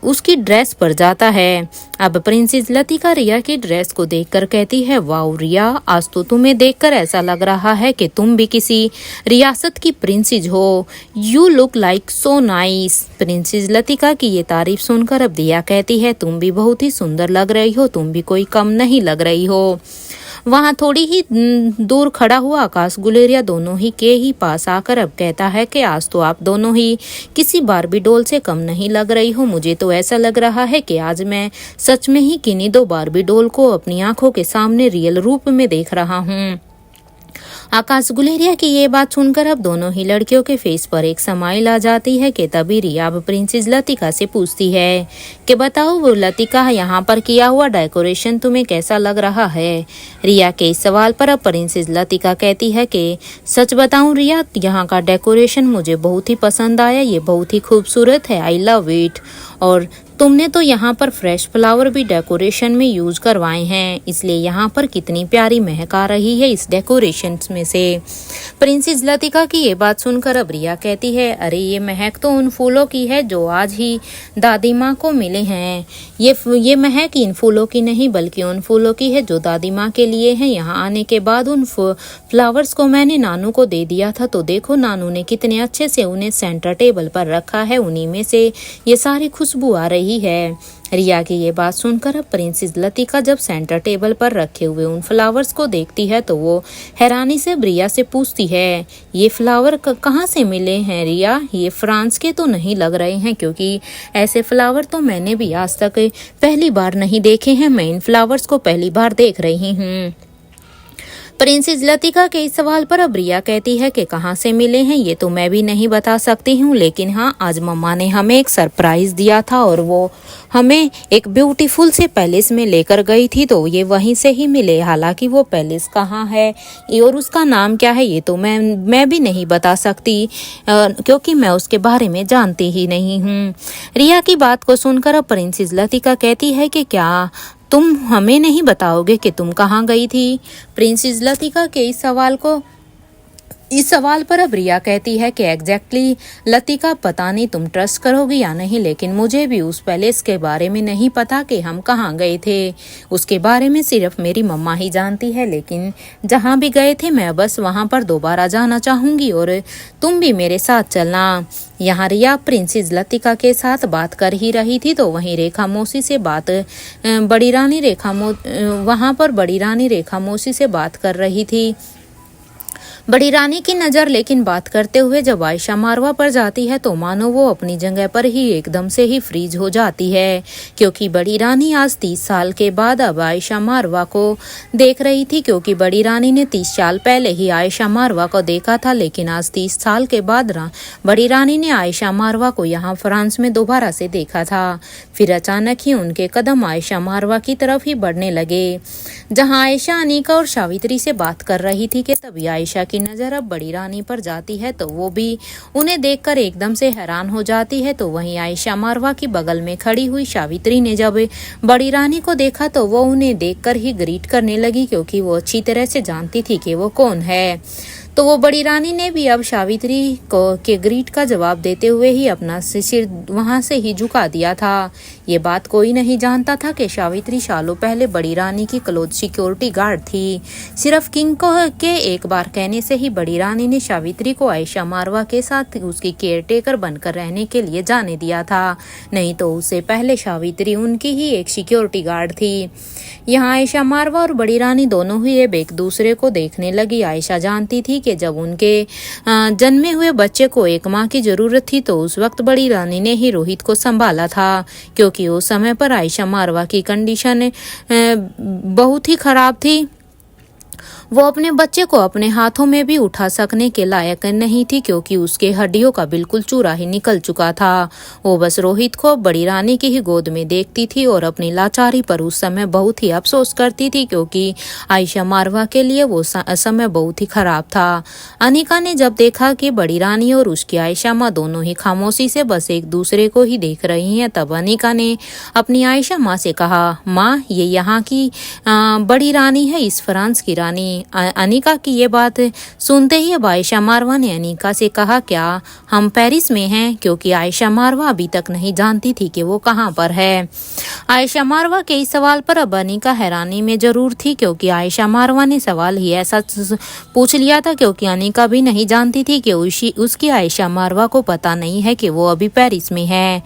उसकी ड्रेस पर जाता है। अब प्रिंसेस लतिका रिया की ड्रेस को देखकर कहती है, वाओ रिया, आज तो तुम्हें देखकर ऐसा लग रहा है कि तुम भी किसी रियासत की प्रिंसेस हो। You look like so nice. Princess Latika की ये तारीफ सुनकर अब रिया कहती है, तुम भी बहुत ही सुंदर लग रही हो, तुम भी कोई कम नहीं लग रही हो। वहाँ थोड़ी ही दूर खड़ा हुआ आकाश गुलेरिया दोनों ही के ही पास आकर अब कहता है कि आज तो आप दोनों ही किसी बार्बी डॉल से कम नहीं लग रही हो। मुझे तो ऐसा लग रहा है कि आज मैं सच में ही किन्हीं दो बार्बी डॉल को अपनी आंखों के सामने रियल रूप में देख रहा हूँ। आकाश गुलेरिया की ये बात सुनकर अब दोनों ही लड़कियों के फेस पर एक समाइल आ जाती है कि तभी रिया अब प्रिंसेस लतिका से पूछती है कि बताओ वो लतिका, यहाँ पर किया हुआ डेकोरेशन तुम्हें कैसा लग रहा है? रिया के इस सवाल पर अब प्रिंसेस लतिका कहती है कि सच बताऊं रिया, यहाँ का डेकोरेशन मुझे बहुत ही पसंद आया, ये बहुत ही खूबसूरत है, आई लव इट। और तुमने तो यहाँ पर फ्रेश फ्लावर भी डेकोरेशन में यूज करवाए हैं, इसलिए यहाँ पर कितनी प्यारी महक आ रही है इस डेकोरेशन में से। प्रिंसेस लतिका की ये बात सुनकर अब रिया कहती है, अरे ये महक तो उन फूलों की है जो आज ही दादी माँ को मिले हैं। ये महक इन फूलों की नहीं बल्कि उन फूलों की है जो दादी माँ के लिए हैं। यहाँ आने के बाद उन फ्लावर्स को मैंने नानू को दे दिया था, तो देखो नानू ने कितने अच्छे से उन्हें सेंटर टेबल पर रखा है, उन्हीं में से ये सारी खुशबू आ रही है। रिया की ये बात सुनकर अब प्रिंसेस लतिका जब सेंटर टेबल पर रखे हुए उन फ्लावर्स को देखती है तो वो हैरानी से रिया से पूछती है, ये फ्लावर कहाँ से मिले हैं रिया? ये फ्रांस के तो नहीं लग रहे हैं, क्योंकि ऐसे फ्लावर तो मैंने भी आज तक पहली बार नहीं देखे हैं। मैं इन फ्लावर्स को पहली बार देख रही हूँ। प्रिंसेस लतिका के इस सवाल पर अब रिया कहती है कि कहाँ से मिले हैं ये तो मैं भी नहीं बता सकती हूँ, लेकिन हाँ, आज मम्मा ने हमें एक सरप्राइज दिया था और वो हमें एक ब्यूटीफुल से पैलेस में लेकर गई थी, तो ये वहीं से ही मिले। हालांकि वो पैलेस कहाँ है और उसका नाम क्या है ये तो मैं भी नहीं बता सकती, क्योंकि मैं उसके बारे में जानती ही नहीं हूँ। रिया की बात को सुनकर अब प्रिंसेस लतिका कहती है कि क्या तुम हमें नहीं बताओगे कि तुम कहाँ गई थी? प्रिंसेस लतिका के इस सवाल पर अब रिया कहती है कि एग्जैक्टली लतिका, पता नहीं तुम ट्रस्ट करोगी या नहीं, लेकिन मुझे भी उस पैलेस के बारे में नहीं पता कि हम कहाँ गए थे। उसके बारे में सिर्फ मेरी मम्मा ही जानती है, लेकिन जहाँ भी गए थे मैं बस वहाँ पर दोबारा जाना चाहूँगी और तुम भी मेरे साथ चलना। यहाँ रिया प्रिंसेस लतिका के साथ बात कर ही रही थी तो वहीं रेखा मौसी से बात वहाँ पर बड़ी रानी रेखा मौसी से बात कर रही थी। बड़ी रानी की नज़र लेकिन बात करते हुए जब आयशा मारवा पर जाती है तो मानो वो अपनी जगह पर ही एकदम से ही फ्रीज हो जाती है, क्योंकि बड़ी रानी आज 30 साल के बाद अब आयशा मारवा को देख रही थी। क्योंकि बड़ी रानी ने 30 साल पहले ही आयशा मारवा को देखा था, लेकिन आज 30 साल के बाद बड़ी रानी ने आयशा मारवा को यहाँ फ्रांस में दोबारा से देखा था। फिर अचानक ही उनके कदम आयशा मारवा की तरफ ही बढ़ने लगे। जहाँ आयशा अनीका और सावित्री से बात कर रही थी कि तभी आयशा की नजर अब बड़ी रानी पर जाती है तो वो भी उन्हें देखकर एकदम से हैरान हो जाती है। तो वहीं आयशा मारवा की बगल में खड़ी हुई सावित्री ने जब बड़ी रानी को देखा तो वो उन्हें देखकर ही ग्रीट करने लगी, क्योंकि वो अच्छी तरह से जानती थी कि वो कौन है। तो वो बड़ी रानी ने भी अब सावित्री को के ग्रीट का जवाब देते हुए ही अपना सिर वहां से ही झुका दिया था। ये बात कोई नहीं जानता था कि सावित्री सालों पहले बड़ी रानी की क्लोज सिक्योरिटी गार्ड थी। सिर्फ किंग को के एक बार कहने से ही बड़ी रानी ने सावित्री को आयशा मारवा के साथ उसकी केयरटेकर बनकर रहने के लिए जाने दिया था, नहीं तो उससे पहले सावित्री उनकी ही एक सिक्योरिटी गार्ड थी। यहाँ आयशा मारवा और बड़ी रानी दोनों ही अब एक दूसरे को देखने लगी। आयशा जानती थी कि जब उनके जन्मे हुए बच्चे को एक माँ की जरूरत थी तो उस वक्त बड़ी रानी ने ही रोहित को संभाला था, क्योंकि उस समय पर आयशा मारवा की कंडीशन बहुत ही खराब थी। वो अपने बच्चे को अपने हाथों में भी उठा सकने के लायक नहीं थी, क्योंकि उसके हड्डियों का बिल्कुल चूरा ही निकल चुका था। वो बस रोहित को बड़ी रानी की ही गोद में देखती थी और अपनी लाचारी पर उस समय बहुत ही अफसोस करती थी, क्योंकि आयशा मारवा के लिए वो समय बहुत ही खराब था। अनिका ने जब देखा कि बड़ी रानी और उसकी आयशा माँ दोनों ही खामोशी से बस एक दूसरे को ही देख रही हैं, तब अनिका ने अपनी आयशा माँ से कहा, माँ ये यहाँ की बड़ी रानी है, इस फ्रांस की रानी। अनिका की ये बात सुनते ही अब आयशा मारवा ने अनिका से कहा, क्या हम पेरिस में हैं? क्योंकि आयशा मारवा अभी तक नहीं जानती थी कि वो कहाँ पर है। आयशा मारवा के इस सवाल पर अब अनिका हैरानी में जरूर थी, क्योंकि आयशा मारवा ने सवाल ही ऐसा पूछ लिया था, क्योंकि अनिका भी नहीं जानती थी कि उसकी आयशा मारवा को पता नहीं है कि वो अभी पेरिस में है।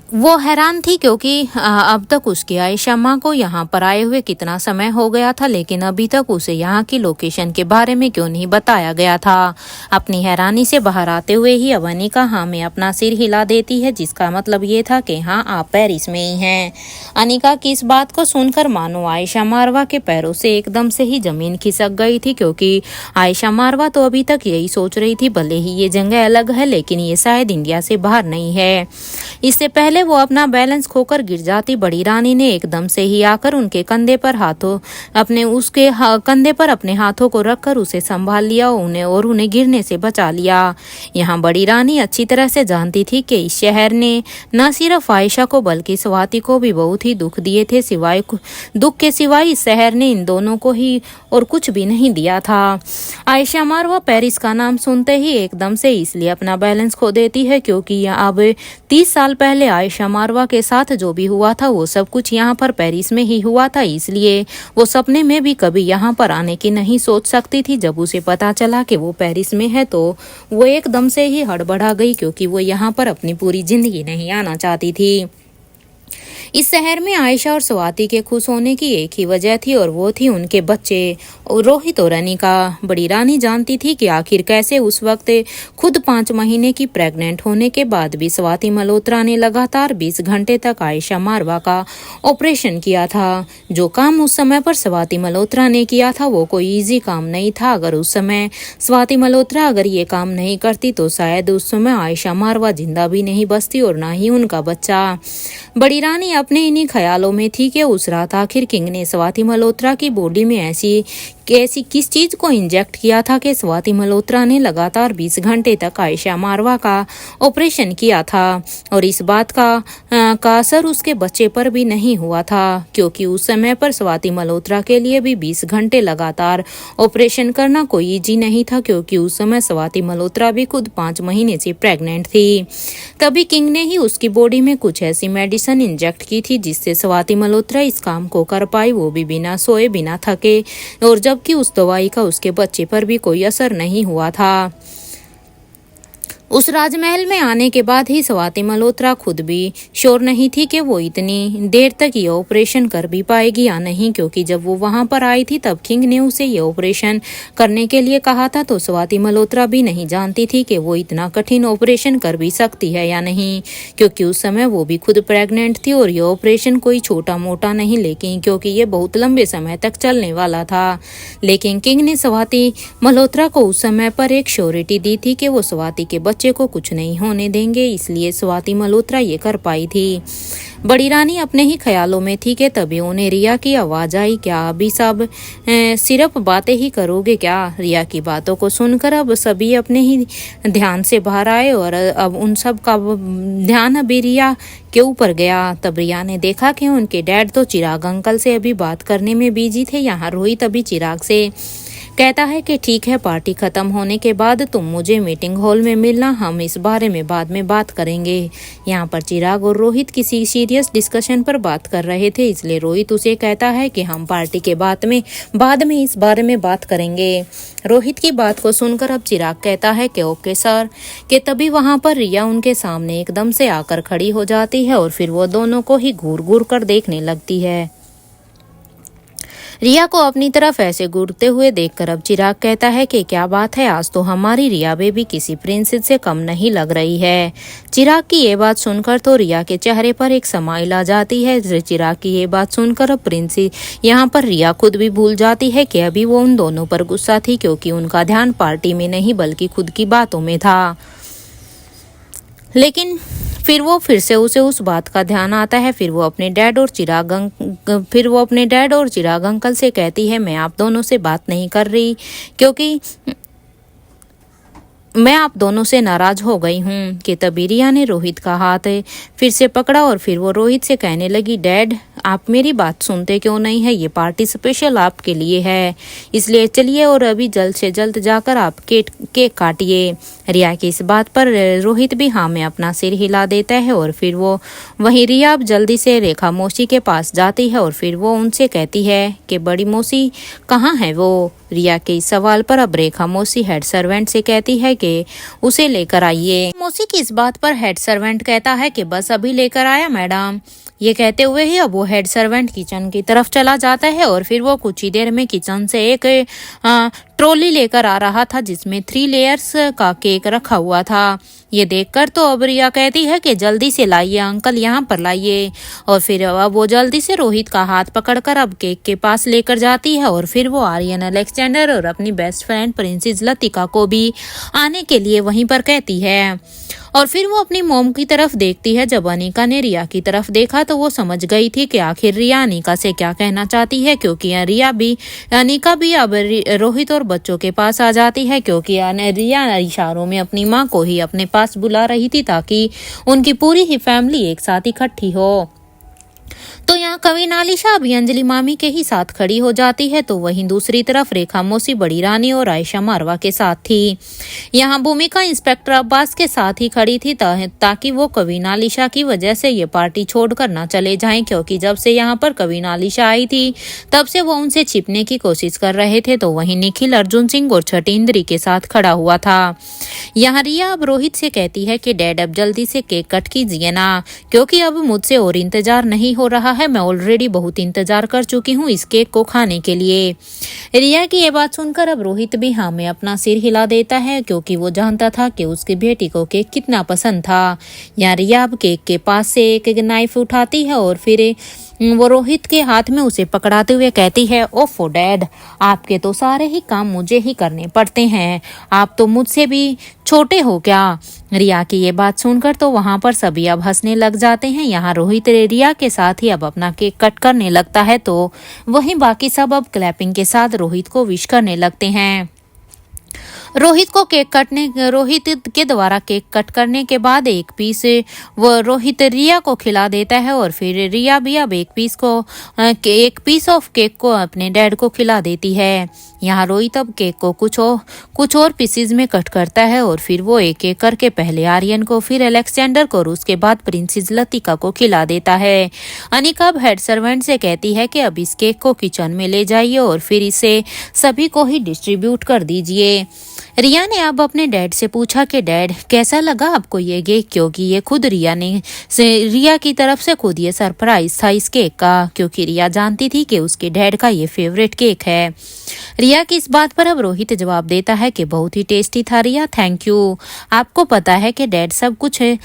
वो हैरान थी, क्योंकि अब तक उसकी आयशा माँ को यहाँ पर आए हुए कितना समय हो गया था, लेकिन अभी तक उसे यहाँ की लोकेशन के बारे में क्यों नहीं बताया गया था। अपनी हैरानी से बाहर आते हुए ही अब अनिका हाँ में अपना सिर हिला देती है, जिसका मतलब ये था कि हाँ आप पेरिस में ही हैं। अनिका की इस बात को सुनकर मानो आयशा मारवा के पैरों से एकदम से ही जमीन खिसक गई थी, क्योंकि आयशा मारवा तो अभी तक यही सोच रही थी, भले ही ये जगह अलग है लेकिन ये शायद इंडिया से बाहर नहीं है। इससे पहले वो अपना बैलेंस खोकर गिर जाती, बड़ी रानी ने एकदम से ही आकर उनके कंधे पर अपने हाथों को रखकर उसे संभाल लिया उन्हें गिरने से बचा लिया। यहाँ बड़ी रानी अच्छी तरह से जानती थी कि इस शहर ने न सिर्फ आयशा को बल्कि स्वाति को भी बहुत ही दुख दिए थे। दुख के सिवाय इस शहर ने इन दोनों को ही और कुछ भी नहीं दिया था। आयशा मारवा पेरिस का नाम सुनते ही एकदम से इसलिए अपना बैलेंस खो देती है, क्योंकि अब 30 साल पहले आयशा मारवा के साथ जो भी हुआ था वो सब कुछ यहाँ पर पेरिस में ही हुआ था, इसलिए वो सपने में भी कभी यहाँ पर आने की नहीं सोच सकती थी। जब उसे पता चला कि वो पेरिस में है तो वो एकदम से ही हड़बड़ा गई, क्योंकि वो यहाँ पर अपनी पूरी जिंदगी नहीं आना चाहती थी। इस शहर में आयशा और स्वाति के खुश होने की एक ही वजह थी और वो थी उनके बच्चे रोहित और अनिका। बड़ी रानी जानती थी कि आखिर कैसे उस वक्त खुद 5 महीने की प्रेग्नेंट होने के बाद भी स्वाति मल्होत्रा ने लगातार 20 घंटे तक आयशा मारवा का ऑपरेशन किया था। जो काम उस समय पर स्वाति मल्होत्रा ने किया था वो कोई इजी काम नहीं था। अगर उस समय स्वाति मल्होत्रा अगर ये काम नहीं करती तो शायद उस समय आयशा मारवा जिंदा भी नहीं बचती और ना ही उनका बच्चा। बड़ी रानी अपने इन्हीं ख्यालों में थी कि उस रात आखिर किंग ने स्वाति मल्होत्रा की बॉडी में ऐसी किस चीज को इंजेक्ट किया था कि स्वाति मल्होत्रा ने लगातार 20 घंटे तक आयशा मारवा का ऑपरेशन किया था। और इस बात का असर उसके बच्चे पर भी नहीं हुआ था, क्योंकि उस समय पर स्वाति मल्होत्रा के लिए भी 20 घंटे लगातार ऑपरेशन करना कोई इजी नहीं था, क्योंकि उस समय स्वाति मल्होत्रा भी खुद 5 महीने से प्रेग्नेंट थी। तभी किंग ने ही उसकी बॉडी में कुछ ऐसी मेडिसिन इंजेक्ट की थी जिससे स्वाति मल्होत्रा इस काम को कर पाई, वो भी बिना सोए बिना थके, और जबकि उस दवाई का उसके बच्चे पर भी कोई असर नहीं हुआ था। उस राजमहल में आने के बाद ही स्वाति मल्होत्रा खुद भी श्योर नहीं थी कि वो इतनी देर तक ये ऑपरेशन कर भी पाएगी या नहीं, क्योंकि जब वो वहां पर आई थी तब किंग ने उसे ये ऑपरेशन करने के लिए कहा था, तो स्वाति मल्होत्रा भी नहीं जानती थी कि वो इतना कठिन ऑपरेशन कर भी सकती है या नहीं, क्योंकि उस समय वो भी खुद प्रेग्नेंट थी और ये ऑपरेशन कोई छोटा मोटा नहीं, लेकिन क्योंकि ये बहुत लंबे समय तक चलने वाला था। लेकिन किंग ने स्वाति मल्होत्रा को उस समय पर एक श्योरिटी दी थी कि वो स्वाति के बच्चे को कुछ नहीं होने देंगे, इसलिए स्वाति मल्होत्रा ये कर पाई थी। बड़ी रानी अपने ही ख्यालों में थी कि तभी उन्हें रिया की आवाज आई, क्या अभी सब सिर्फ बातें ही करोगे क्या? रिया की बातों को सुनकर अब सभी अपने ही ध्यान से बाहर आए और अब उन सब का ध्यान अभी रिया के ऊपर गया। तब रिया ने देखा कि उनके डैड तो चिराग अंकल से अभी बात करने में बिजी थे। यहाँ रोहित अभी चिराग से कहता है कि ठीक है, पार्टी खत्म होने के बाद तुम मुझे मीटिंग हॉल में मिलना, हम इस बारे में बाद में बात करेंगे। यहाँ पर चिराग और रोहित किसी सीरियस डिस्कशन पर बात कर रहे थे, इसलिए रोहित उसे कहता है कि हम पार्टी के बाद में इस बारे में बात करेंगे। रोहित की बात को सुनकर अब चिराग कहता है कि ओके सर। कि तभी वहाँ पर रिया उनके सामने एकदम से आकर खड़ी हो जाती है और फिर वो दोनों को ही घूर घूर कर देखने लगती है। रिया को अपनी तरफ ऐसे घूरते हुए देखकर अब चिराग कहता है कि क्या बात है, आज तो हमारी रिया बेबी किसी प्रिंसेस से कम नहीं लग रही है। चिराग की ये बात सुनकर तो रिया के चेहरे पर एक स्माइल आ जाती है। चिराग की ये बात सुनकर अब प्रिंसेस यहाँ पर रिया खुद भी भूल जाती है कि अभी वो उन दोनों पर गुस्सा थी, क्योंकि उनका ध्यान पार्टी में नहीं बल्कि खुद की बातों में था। लेकिन फिर से उसे उस बात का ध्यान आता है। फिर वो अपने डैड और चिराग अंकल से कहती है, मैं आप दोनों से बात नहीं कर रही क्योंकि मैं आप दोनों से नाराज हो गई हूँ। कि तभी रिया ने रोहित का हाथ फिर से पकड़ा और फिर वो रोहित से कहने लगी, डैड आप मेरी बात सुनते क्यों नहीं है? ये पार्टी स्पेशल आपके लिए है, इसलिए चलिए और अभी जल्द से जल्द जाकर आप केक काटिए। रिया की इस बात पर रोहित भी हाँ में अपना सिर हिला देता है और फिर वो वहीं रिया अब जल्दी से रेखा मौसी के पास जाती है और फिर वो उनसे कहती है कि बड़ी मौसी कहाँ है वो? रिया के इस सवाल पर अब रेखा मौसी हेड सर्वेंट से कहती है कि उसे लेकर आइए। मौसी की इस बात पर हेड सर्वेंट कहता है कि बस अभी लेकर आया मैडम। ये कहते हुए ही अब वो हेड सर्वेंट किचन की तरफ चला जाता है और फिर वो कुछ ही देर में किचन से एक ट्रॉली लेकर आ रहा था जिसमें 3 लेयर्स का केक रखा हुआ था। ये देखकर तो अब रिया कहती है कि जल्दी से लाइए अंकल, यहाँ पर लाइए। और फिर अब वो जल्दी से रोहित का हाथ पकड़कर अब केक के पास लेकर जाती है और फिर वो आर्यन अलेक्जेंडर और अपनी बेस्ट फ्रेंड प्रिंसेस लतिका को भी आने के लिए वहीं पर कहती है। और फिर वो अपनी मोम की तरफ देखती है। जब अनिका ने रिया की तरफ देखा तो वो समझ गई थी कि आखिर रिया अनिका से क्या कहना चाहती है, क्योंकि अनिका भी अब रोहित और बच्चों के पास आ जाती है, क्योंकि रिया इशारों में अपनी माँ को ही अपने पास बुला रही थी ताकि उनकी पूरी ही फैमिली एक साथ इकट्ठी हो। तो यहाँ कवि नालिशा अभी अंजलि मामी के ही साथ खड़ी हो जाती है, तो वहीं दूसरी तरफ रेखा मौसी, बड़ी रानी और आयशा मारवा के साथ थी। यहाँ भूमिका इंस्पेक्टर अब्बास के साथ ही खड़ी थी ताकि वो कवि नालिशा की वजह से ये पार्टी छोड़कर ना चले जाएं, क्योंकि जब से यहाँ पर कवि नालिशा आई थी तब से वो उनसे छिपने की कोशिश कर रहे थे। तो वहीं निखिल, अर्जुन सिंह और छठी इंद्री के साथ खड़ा हुआ था। यहाँ रिया अब रोहित से कहती है कि डैड अब जल्दी से केक कट कीजिए ना, क्योंकि अब मुझसे और इंतजार नहीं हो रहा है। मैं ऑलरेडी बहुत इंतजार कर चुकी हूँ इस केक को खाने के लिए। रिया की ये बात सुनकर अब रोहित भी हाँ में अपना सिर हिला देता है, क्योंकि वो जानता था कि उसकी बेटी को केक कितना पसंद था। यहाँ रिया अब केक के पास से एक नाइफ उठाती है और फिर वो रोहित के हाथ में उसे पकड़ाते हुए कहती है, ओफो डैड, आपके तो सारे ही काम मुझे ही करने पड़ते हैं, आप तो मुझसे भी छोटे हो क्या। रिया की ये बात सुनकर तो वहां पर सभी अब हंसने लग जाते हैं। यहाँ रोहित रिया के साथ ही अब अपना केक कट करने लगता है, तो वहीं बाकी सब अब क्लैपिंग के साथ रोहित को विश करने लगते हैं। रोहित के द्वारा केक कट करने के बाद एक पीस वो रोहित रिया को खिला देता है, और फिर रिया भी अब एक पीस ऑफ केक को अपने डैड को खिला देती है। यहाँ रोहित अब केक को कुछ और पीसेज में कट करता है, और फिर वो एक एक करके पहले आर्यन को, फिर अलेक्जेंडर को और उसके बाद प्रिंसेस लतिका को खिला देता है। अनिका अब हेड सर्वेंट से कहती है कि अब इस केक को किचन में ले जाइए और फिर इसे सभी को ही डिस्ट्रीब्यूट कर दीजिए। रिया ने अब अपने डैड से पूछा कि डैड, कैसा लगा आपको ये केक, क्योंकि ये खुद रिया की तरफ से खुद ये सरप्राइज था इस केक का, क्योंकि रिया जानती थी कि उसके डैड का ये फेवरेट केक है। रिया की इस बात पर अब रोहित जवाब देता है कि बहुत ही टेस्टी था रिया, थैंक यू। आपको पता है कि डैड सब कुछ है।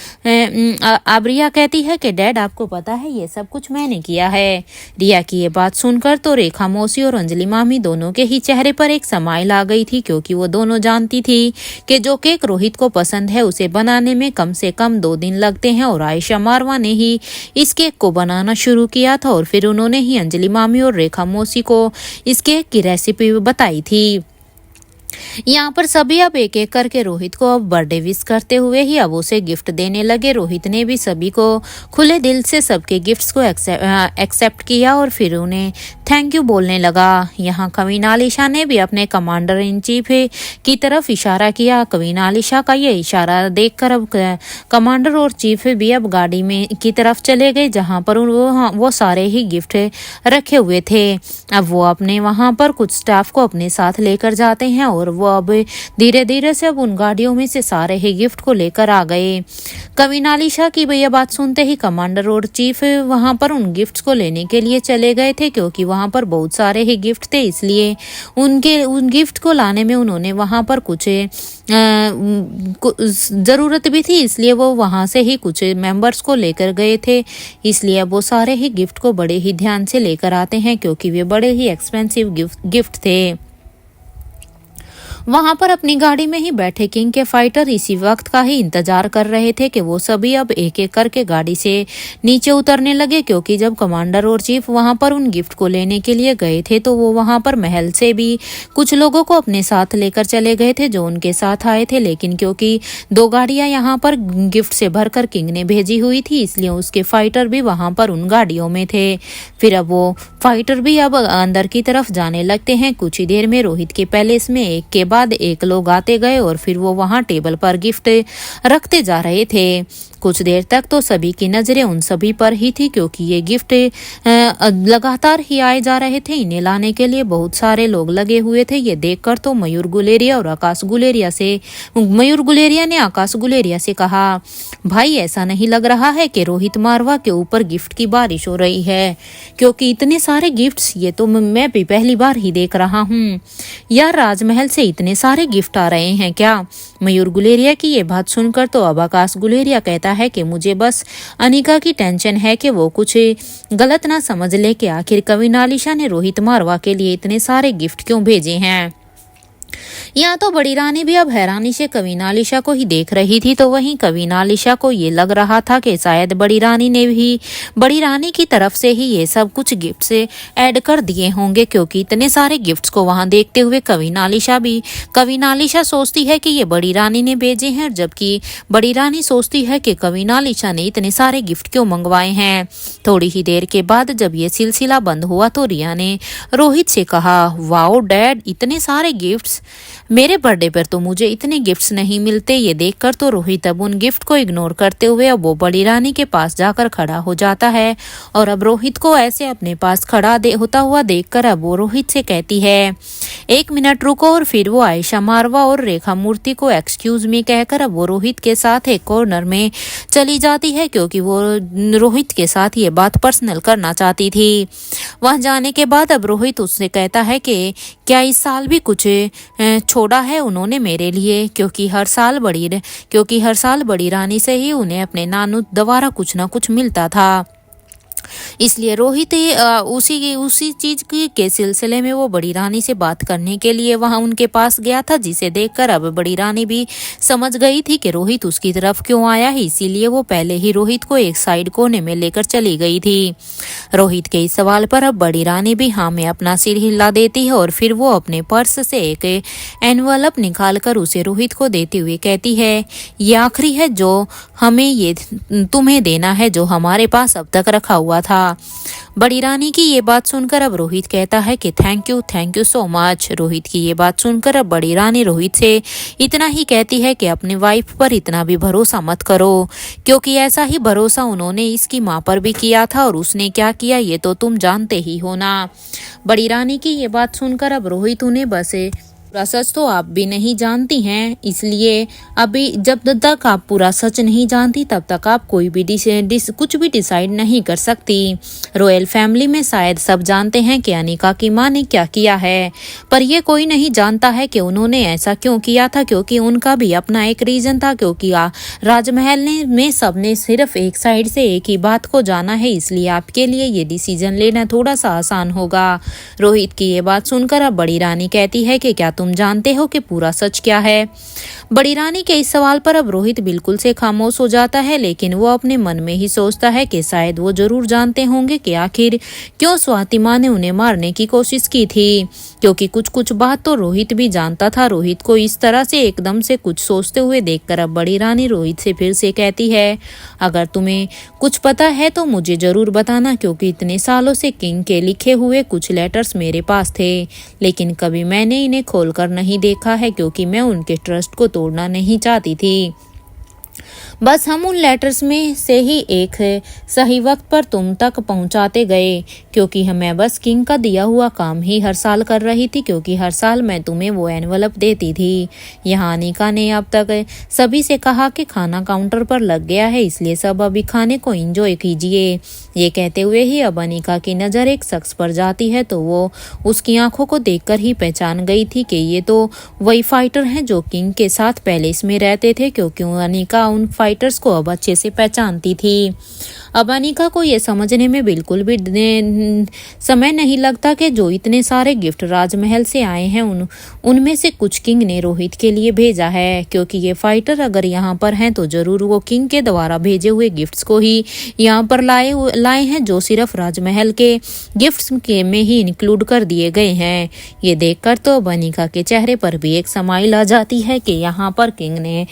अब रिया कहती है कि डैड, आपको पता है ये सब कुछ मैंने किया है। रिया की ये बात सुनकर तो रेखा मौसी और अंजलि मामी दोनों के ही चेहरे पर एक स्माइल आ गई थी, क्योंकि वो दोनों जानती थी कि जो केक रोहित को पसंद है उसे बनाने में कम से कम 2 दिन लगते हैं, और आयशा मारवा ने ही इस केक को बनाना शुरू किया था, और फिर उन्होंने ही अंजलि मामी और रेखा मौसी को इस केक की रेसिपी बताई थी। यहाँ पर सभी अब एक एक करके रोहित को अब बर्थडे विश करते हुए ही अब उसे गिफ्ट देने लगे। रोहित ने भी सभी को खुले दिल से सबके गिफ्ट्स को एक्सेप्ट किया और फिर उन्हें थैंक यू बोलने लगा। यहाँ कवि नालिशा ने भी अपने कमांडर इन चीफ की तरफ इशारा किया। कवि नालिशा का ये इशारा देखकर अब कमांडर और चीफ भी अब गाड़ी में की तरफ चले गए, जहाँ पर वो सारे ही गिफ्ट रखे हुए थे। अब वो अपने वहाँ पर कुछ स्टाफ को अपने साथ लेकर जाते हैं और वो अब धीरे धीरे से अब उन गाड़ियों में से सारे ही गिफ्ट को लेकर आ गए। कवि नालिशा की भैया बात सुनते ही कमांडर और चीफ वहां पर उन गिफ्ट्स को लेने के लिए चले गए थे, क्योंकि वहां पर बहुत सारे ही गिफ्ट थे, इसलिए उन गिफ्ट को लाने में उन्होंने वहां पर कुछ ज़रूरत भी थी, इसलिए वो वहां से ही कुछ मेंबर्स को लेकर गए थे। इसलिए अब वो सारे ही गिफ्ट को बड़े ही ध्यान से लेकर आते हैं, क्योंकि वे बड़े ही एक्सपेंसिव गिफ्ट थे। वहां पर अपनी गाड़ी में ही बैठे किंग के फाइटर इसी वक्त का ही इंतजार कर रहे थे कि वो सभी अब एक एक करके गाड़ी से नीचे उतरने लगे, क्योंकि जब कमांडर और चीफ वहां पर उन गिफ्ट को लेने के लिए गए थे तो वो वहां पर महल से भी कुछ लोगों को अपने साथ लेकर चले गए थे जो उनके साथ आए थे, लेकिन क्योंकि 2 गाड़ियां यहाँ पर गिफ्ट से भरकर किंग ने भेजी हुई थी, इसलिए उसके फाइटर भी वहां पर उन गाड़ियों में थे। फिर अब वो फाइटर भी अब अंदर की तरफ जाने लगते हैं। कुछ ही देर में रोहित के पैलेस में एक के बाद एक लोग आते गए और फिर वो वहां टेबल पर गिफ्ट रखते जा रहे थे। कुछ देर तक तो सभी की नजरें उन सभी पर ही थी, क्योंकि ये गिफ्ट लगातार ही आए जा रहे थे। इन्हें लाने के लिए बहुत सारे लोग लगे हुए थे। ये देखकर तो मयूर गुलेरिया ने आकाश गुलेरिया से कहा, भाई ऐसा नहीं लग रहा है कि रोहित मारवा के ऊपर गिफ्ट की बारिश हो रही है, क्योंकि इतने सारे गिफ्ट्स ये तो मैं भी पहली बार ही देख रहा हूँ। यार, राजमहल से इतने सारे गिफ्ट आ रहे हैं क्या? मयूर गुलेरिया की ये बात सुनकर तो अब आकाश गुलेरिया कहता है कि मुझे बस अनिका की टेंशन है कि वो कुछ गलत ना समझ ले कि आखिर कवि नालिशा ने रोहित मारवा के लिए इतने सारे गिफ्ट क्यों भेजे हैं। यहाँ तो बड़ी रानी भी अब हैरानी से कवीनालिशा को ही देख रही थी। तो वहीं कवीनालिशा को ये लग रहा था कि शायद बड़ी रानी ने भी बड़ी रानी की तरफ से ही ये सब कुछ गिफ्ट से ऐड कर दिए होंगे, क्योंकि इतने सारे गिफ्ट्स को वहां देखते हुए कवीनालिशा सोचती है कि ये बड़ी रानी ने भेजे हैं, जबकि बड़ी रानी सोचती है कि कवीनालिशा ने इतने सारे गिफ्ट क्यों मंगवाए हैं। थोड़ी ही देर के बाद जब ये सिलसिला बंद हुआ तो रिया ने रोहित से कहा, वाओ डैड, इतने सारे गिफ्ट्स, मेरे बर्थडे पर तो मुझे इतने गिफ्ट्स नहीं मिलते। ये देखकर तो रोहित अब उन गिफ्ट को इग्नोर करते हुए अब वो बड़ी रानी के पास जाकर खड़ा हो जाता है। और अब रोहित को ऐसे अपने पास खड़ा होता हुआ देखकर अब वो रोहित से कहती है, 1 मिनट रुको। और फिर वो आयशा मारवा और रेखा मूर्ति को एक्सक्यूज मी कहकर अब वो रोहित के साथ एक कॉर्नर में चली जाती है, क्योंकि वो रोहित के साथ ये बात पर्सनल करना चाहती थी। वहां जाने के बाद अब रोहित उससे कहता है कि क्या इस साल भी कुछ छोड़ा है उन्होंने मेरे लिए, क्योंकि हर साल बड़ी रानी से ही उन्हें अपने नानू दोबारा कुछ ना कुछ मिलता था। इसलिए रोहित उसी चीज के सिलसिले में वो बड़ी रानी से बात करने के लिए वहां उनके पास गया था, जिसे देखकर अब बड़ी रानी भी समझ गई थी कि रोहित उसकी तरफ क्यों आया है। इसीलिए वो पहले ही रोहित को एक साइड कोने में लेकर चली गई थी। रोहित के इस सवाल पर अब बड़ी रानी भी हाँ में अपना सिर हिला देती है और फिर वो अपने पर्स से एक एनवलप निकालकर उसे रोहित को देते हुए कहती है, ये आखिरी है जो हमें ये तुम्हें देना है, जो हमारे पास अब तक रखा हुआ था। बड़ी रानी की ये बात सुनकर अब रोहित कहता है कि thank you so much. Rohit की ये बात सुनकर अब बड़ी रानी रोहित से इतना ही कहती है कि अपनी वाइफ पर इतना भी भरोसा मत करो, क्योंकि ऐसा ही भरोसा उन्होंने इसकी माँ पर भी किया था और उसने क्या किया ये तो तुम जानते ही हो ना। बड़ी रानी की ये बात सुनकर अब रोहित उन्हें बस पूरा सच तो आप भी नहीं जानती हैं, इसलिए अभी जब तक आप पूरा सच नहीं जानती तब तक आप कोई भी कुछ भी डिसाइड नहीं कर सकती। रॉयल फैमिली में शायद सब जानते हैं कि अनिका की माँ ने क्या किया है, पर यह कोई नहीं जानता है कि उन्होंने ऐसा क्यों किया था, क्योंकि उनका भी अपना एक रीजन था। क्योंकि राजमहल में सबने सिर्फ एक साइड से एक ही बात को जाना है, इसलिए आपके लिए ये डिसीजन लेना थोड़ा सा आसान होगा। रोहित की ये बात सुनकर अब बड़ी रानी कहती है कि क्या तुम जानते हो कि पूरा सच क्या है। बड़ी रानी के इस सवाल पर अब रोहित बिल्कुल से खामोश हो जाता है, लेकिन वो अपने मन में ही सोचता है कि शायद वो जरूर जानते होंगे कि आखिर क्यों स्वाति माँ ने उन्हें मारने की कोशिश की थी, क्योंकि कुछ बात तो रोहित भी जानता था। रोहित को इस तरह से एकदम से कुछ सोचते हुए देखकर अब बड़ी रानी रोहित से फिर से कहती है, अगर तुम्हें कुछ पता है तो मुझे जरूर बताना, क्योंकि इतने सालों से किंग के लिखे हुए कुछ लेटर्स मेरे पास थे, लेकिन कभी मैंने इन्हें खोलकर नहीं देखा है, क्योंकि मैं उनके ट्रस्ट को तोड़ना नहीं चाहती थी। बस हम उन लेटर्स में से ही एक सही वक्त पर तुम तक पहुंचाते गए, क्योंकि मैं बस किंग का दिया हुआ काम ही हर साल कर रही थी, क्योंकि हर साल मैं तुम्हें वो एनवलप देती थी। यहाँ अनिका ने अब तक सभी से कहा कि खाना काउंटर पर लग गया है, इसलिए सब अभी खाने को एंजॉय कीजिए। ये कहते हुए ही अब अनिका की नज़र एक शख्स पर जाती है, तो वो उसकी आंखों को देखकर ही पहचान गई थी कि ये तो वही फाइटर हैं जो किंग के साथ पैलेस में रहते थे, क्योंकि अनिका उन फाइटर्स को अब अच्छे से पहचानती थी। अब अनिका को ये समझने में बिल्कुल भी समय नहीं लगता कि जो इतने सारे गिफ्ट राजमहल से आए हैं उनमें से कुछ किंग ने रोहित के लिए भेजा है, क्योंकि ये फाइटर अगर यहाँ पर हैं तो जरूर वो किंग के द्वारा भेजे हुए गिफ्ट्स को ही यहाँ पर लाए हैं, जो सिर्फ राजमहल के गिफ्ट्स के में ही इंक्लूड कर दिए गए हैं। ये देखकर तो अनिका के चेहरे पर भी एक स्माइल आ जाती है कि यहाँ पर किंग ने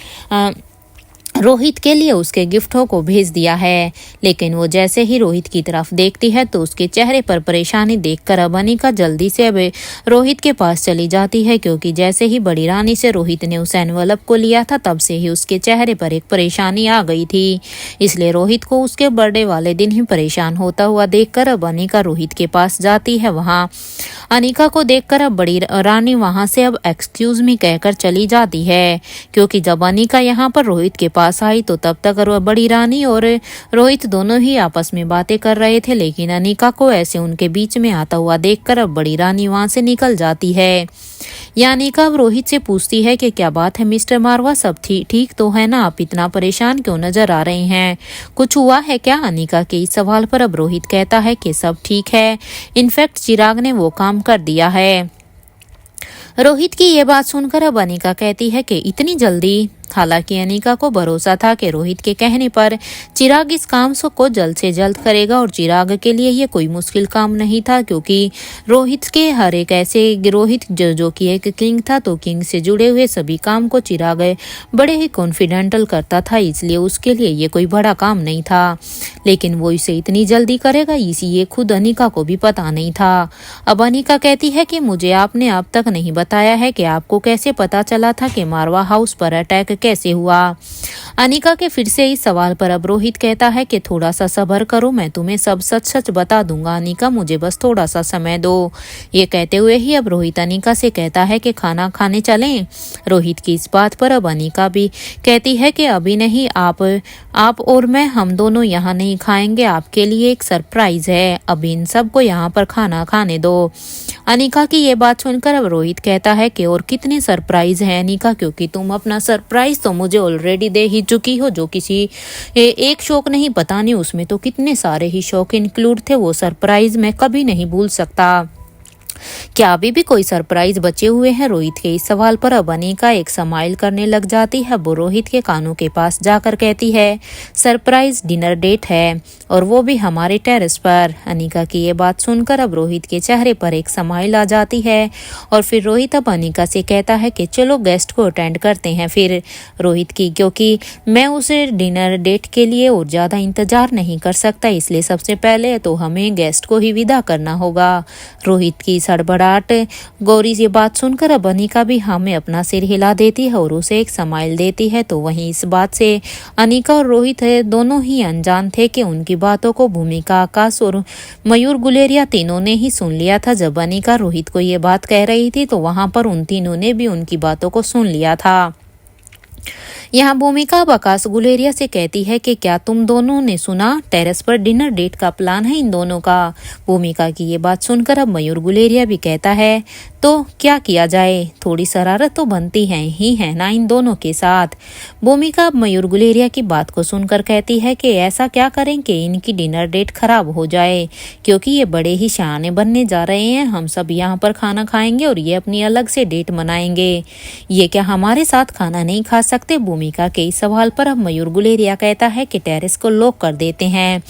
रोहित के लिए उसके गिफ्टों को भेज दिया है। लेकिन वो जैसे ही रोहित की तरफ देखती है तो उसके चेहरे पर परेशानी देखकर अब अनिका जल्दी से अब रोहित के पास चली जाती है, क्योंकि जैसे ही बड़ी रानी से रोहित ने उस एनवलप को लिया था तब से ही उसके चेहरे पर एक परेशानी आ गई थी। इसलिए रोहित को उसके बर्थडे वाले दिन ही परेशान होता हुआ देखकर अब अनिका रोहित के पास जाती है। वहाँ अनिका को देखकर अब बड़ी रानी वहाँ से अब एक्सक्यूज मी कहकर चली जाती है, क्योंकि जब अनिका यहाँ पर रोहित के पास आई तो तब तक बड़ी रानी और रोहित दोनों ही आपस में बातें कर रहे थे। लेकिन अनिका को ऐसे उनके बीच में आता हुआ देखकर अब बड़ी रानी वहां से निकल जाती है। या अनिका अब रोहित से पूछती है कि क्या बात है मिस्टर मारवा, सब ठीक तो है ना, आप इतना परेशान क्यों नजर आ रहे हैं, कुछ हुआ है क्या? अनिका के इस सवाल पर अब रोहित कहता है कि सब ठीक है, इनफैक्ट चिराग ने वो काम कर दिया है। रोहित की ये बात सुनकर अब अनिका कहती है कि इतनी जल्दी। हालांकि अनिका को भरोसा था कि रोहित के कहने पर चिराग इस काम को जल्द से जल्द करेगा और चिराग के लिए ये कोई मुश्किल काम नहीं था, क्योंकि रोहित के हर एक ऐसे रोहित जो कि एक किंग था, तो किंग से जुड़े हुए सभी काम को चिराग बड़े ही कॉन्फिडेंटल करता था, इसलिए उसके लिए ये कोई बड़ा काम नहीं था। लेकिन वो इसे इतनी जल्दी करेगा इसी ये खुद अनिका को भी पता नहीं था। अब अनिका कहती है कि मुझे आपने अब तक नहीं बताया है कि आपको कैसे पता चला था कि मारवा हाउस पर अटैक कैसे हुआ। अनिका के फिर से इस सवाल पर अब रोहित कहता है कि थोड़ा सा सब्र करो, मैं तुम्हें सब सच सच बता दूंगा अनिका, मुझे बस थोड़ा सा समय दो। ये कहते हुए ही अब रोहित अनिका से कहता है कि खाना खाने चलें। रोहित की इस बात पर अब अनिका भी कहती है कि अभी नहीं, आप और मैं हम दोनों यहाँ नहीं खाएंगे, आपके लिए एक सरप्राइज है, अभी इन सबको यहाँ पर खाना खाने दो। अनिका की ये बात सुनकर अब रोहित कहता है कि और कितने सरप्राइज है अनिका, क्योंकि तुम अपना सरप्राइज तो मुझे ऑलरेडी दे ही चुकी हो, जो किसी एक शौक नहीं, पता नहीं उसमें तो कितने सारे ही शौक इंक्लूड थे, वो सरप्राइज मैं कभी नहीं भूल सकता। क्या अभी भी कोई सरप्राइज बचे हुए हैं? रोहित के इस सवाल पर अब अनिका एक स्माइल करने लग जाती है। वो रोहित के कानों के पास जाकर कहती है, सरप्राइज डिनर डेट है और वो भी हमारे टेरेस पर। अनिका की ये बात सुनकर अब रोहित के चेहरे पर एक स्माइल आ जाती है और फिर रोहित अब अनिका से कहता है कि चलो गेस्ट को अटेंड करते हैं फिर। रोहित की क्योंकि मैं उसे डिनर डेट के लिए और ज़्यादा इंतजार नहीं कर सकता, इसलिए सबसे पहले तो हमें गेस्ट को ही विदा करना होगा। रोहित की सड़बड़ाहट गौरी ये बात सुनकर अब अनिका भी हमें अपना सिर हिला देती है और उसे एक स्माइल देती है। तो वहीं इस बात से अनिका और रोहित दोनों ही अनजान थे कि उनकी बातों को भूमिका, आकाश और मयूर गुलेरिया तीनों ने ही सुन लिया था। जब अनिका रोहित को ये बात कह रही थी तो वहां पर उन तीनों ने भी उनकी बातों को सुन लिया था। यहाँ भूमिका अब आकाश गुलेरिया से कहती है कि क्या तुम दोनों ने सुना, टेरेस पर डिनर डेट का प्लान है इन दोनों का। भूमिका की ये बात सुनकर अब मयूर गुलेरिया भी कहता है तो क्या किया जाए, थोड़ी शरारत तो बनती है ना इन दोनों के साथ। भूमिका अब मयूर गुलेरिया की बात को सुनकर कहती है कि ऐसा क्या करें कि इनकी डिनर डेट खराब हो जाए, क्योंकि ये बड़े ही शहाने बनने जा रहे हैं। हम सब यहाँ पर खाना खाएंगे और ये अपनी अलग से डेट मनाएंगे, ये क्या हमारे साथ खाना नहीं खा सकते। भूमिका के इस सवाल पर अब मयूर गुलेरिया कहता है कि टेरेस को लॉक कर देते हैं,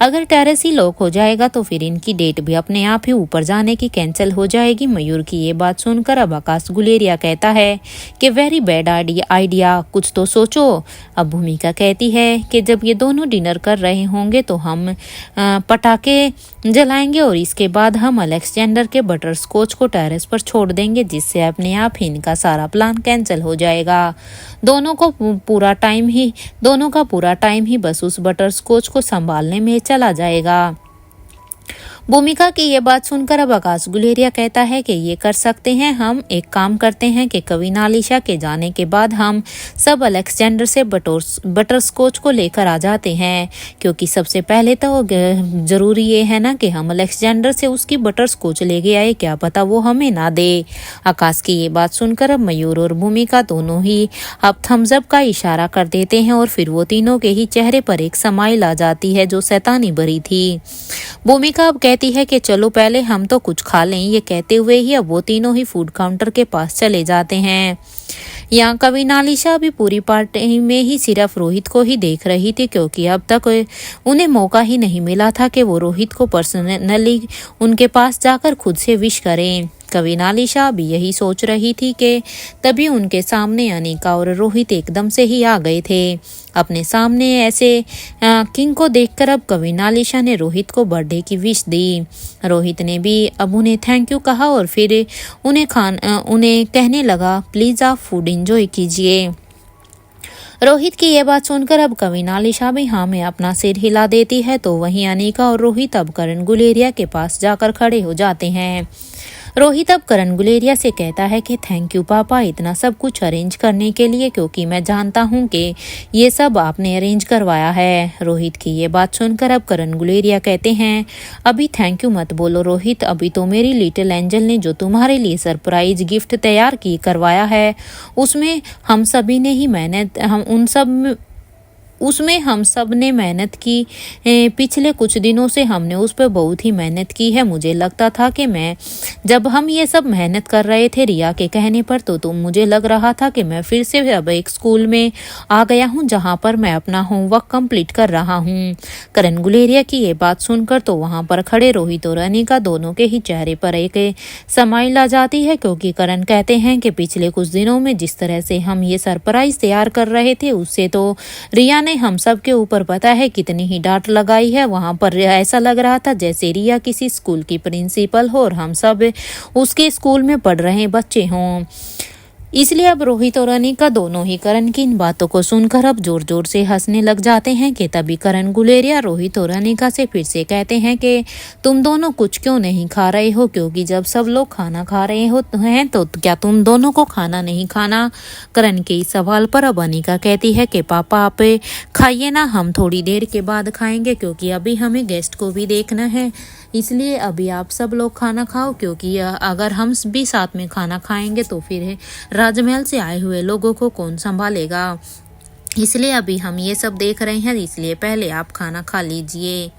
अगर टेरेस ही लॉक हो जाएगा तो फिर इनकी डेट भी अपने आप ही ऊपर जाने की कैंसिल हो जाएगी। मयूर की ये बात सुनकर अब आकाश गुलेरिया कहता है कि वेरी बैड आइडिया, कुछ तो सोचो। अब भूमिका कहती है कि जब ये दोनों डिनर कर रहे होंगे तो हम पटाखे जलाएंगे और इसके बाद हम अलेक्जेंडर के बटर स्कॉच को टेरेस पर छोड़ देंगे, जिससे अपने आप ही इनका सारा प्लान कैंसिल हो जाएगा। दोनों का पूरा टाइम ही बस उस बटर स्कॉच को संभालने में चला जाएगा। भूमिका की ये बात सुनकर अब आकाश गुलेरिया कहता है कि ये कर सकते हैं, हम एक काम करते हैं कि कविनालिशा के जाने के बाद हम सब अलेक्जेंडर से बटर स्कॉच को लेकर आ जाते हैं, क्योंकि सबसे पहले तो ज़रूरी ये है ना कि हम अलेक्जेंडर से उसकी बटर स्कॉच लेके आए, क्या पता वो हमें ना दे। आकाश की ये बात सुनकर अब मयूर और भूमिका दोनों ही अब थम्स अप का इशारा कर देते हैं और फिर वो तीनों के ही चेहरे पर एक स्माइल आ जाती है जो शैतानी भरी थी। भूमिका अब कहती है कि चलो पहले हम तो कुछ खा लें। ये कहते हुए ही अब वो तीनों ही फूड काउंटर के पास चले जाते हैं। यहाँ कविनालिशा भी पूरी पार्टी में ही सिर्फ रोहित को ही देख रही थी, क्योंकि अब तक उन्हें मौका ही नहीं मिला था कि वो रोहित को पर्सनली उनके पास जाकर खुद से विश करें। कविनालिशा भी यही सोच रही थी कि तभी उनके सामने अनिका और रोहित एकदम से ही आ गए थे। अपने सामने ऐसे किंग को देखकर अब कविनालिशा ने रोहित को बर्थडे की विश दी। रोहित ने भी अब उन्हें थैंक यू कहा और फिर उन्हें कहने लगा प्लीज़ आप फूड एंजॉय कीजिए। रोहित की ये बात सुनकर अब कविनालिशा भी हाँ में अपना सिर हिला देती है। तो वहीं अनिका और रोहित अब करण गुलेरिया के पास जाकर खड़े हो जाते हैं। रोहित अब करण गुलेरिया से कहता है कि थैंक यू पापा इतना सब कुछ अरेंज करने के लिए, क्योंकि मैं जानता हूँ कि ये सब आपने अरेंज करवाया है। रोहित की ये बात सुनकर अब करण गुलेरिया कहते हैं अभी थैंक यू मत बोलो रोहित, अभी तो मेरी लिटिल एंजल ने जो तुम्हारे लिए सरप्राइज गिफ्ट करवाया है उसमें हम उसमें हम सब ने मेहनत की। पिछले कुछ दिनों से हमने उस पर बहुत ही मेहनत की है। मुझे लगता था कि जब हम ये सब मेहनत कर रहे थे रिया के कहने पर, तो मुझे लग रहा था कि मैं फिर से अब एक स्कूल में आ गया हूँ जहाँ पर मैं अपना होमवर्क कंप्लीट कर रहा हूँ। करण गुलेरिया की ये बात सुनकर तो वहाँ पर खड़े रोहित और अनिका दोनों के ही चेहरे पर एक स्माइल आ जाती है, क्योंकि करण कहते हैं कि पिछले कुछ दिनों में जिस तरह से हम ये सरप्राइज तैयार कर रहे थे, उससे तो रिया ने हम सब के ऊपर पता है कितनी ही डांट लगाई है। वहां पर ऐसा लग रहा था जैसे रिया किसी स्कूल की प्रिंसिपल हो और हम सब उसके स्कूल में पढ़ रहे बच्चे हों। इसलिए अब रोहित और अनिका दोनों ही करण की इन बातों को सुनकर अब जोर जोर से हंसने लग जाते हैं कि तभी करण गुलेरिया रोहित और अनिका से फिर से कहते हैं कि तुम दोनों कुछ क्यों नहीं खा रहे हो, क्योंकि जब सब लोग खाना खा रहे हैं तो क्या तुम दोनों को खाना नहीं खाना। करण के इस सवाल पर अब अनिका कहती है कि पापा आप खाइए ना, हम थोड़ी देर के बाद खाएंगे, क्योंकि अभी हमें गेस्ट को भी देखना है। इसलिए अभी आप सब लोग खाना खाओ, क्योंकि अगर हम भी साथ में खाना खाएंगे तो फिर राजमहल से आए हुए लोगों को कौन संभालेगा। इसलिए अभी हम ये सब देख रहे हैं, इसलिए पहले आप खाना खा लीजिए।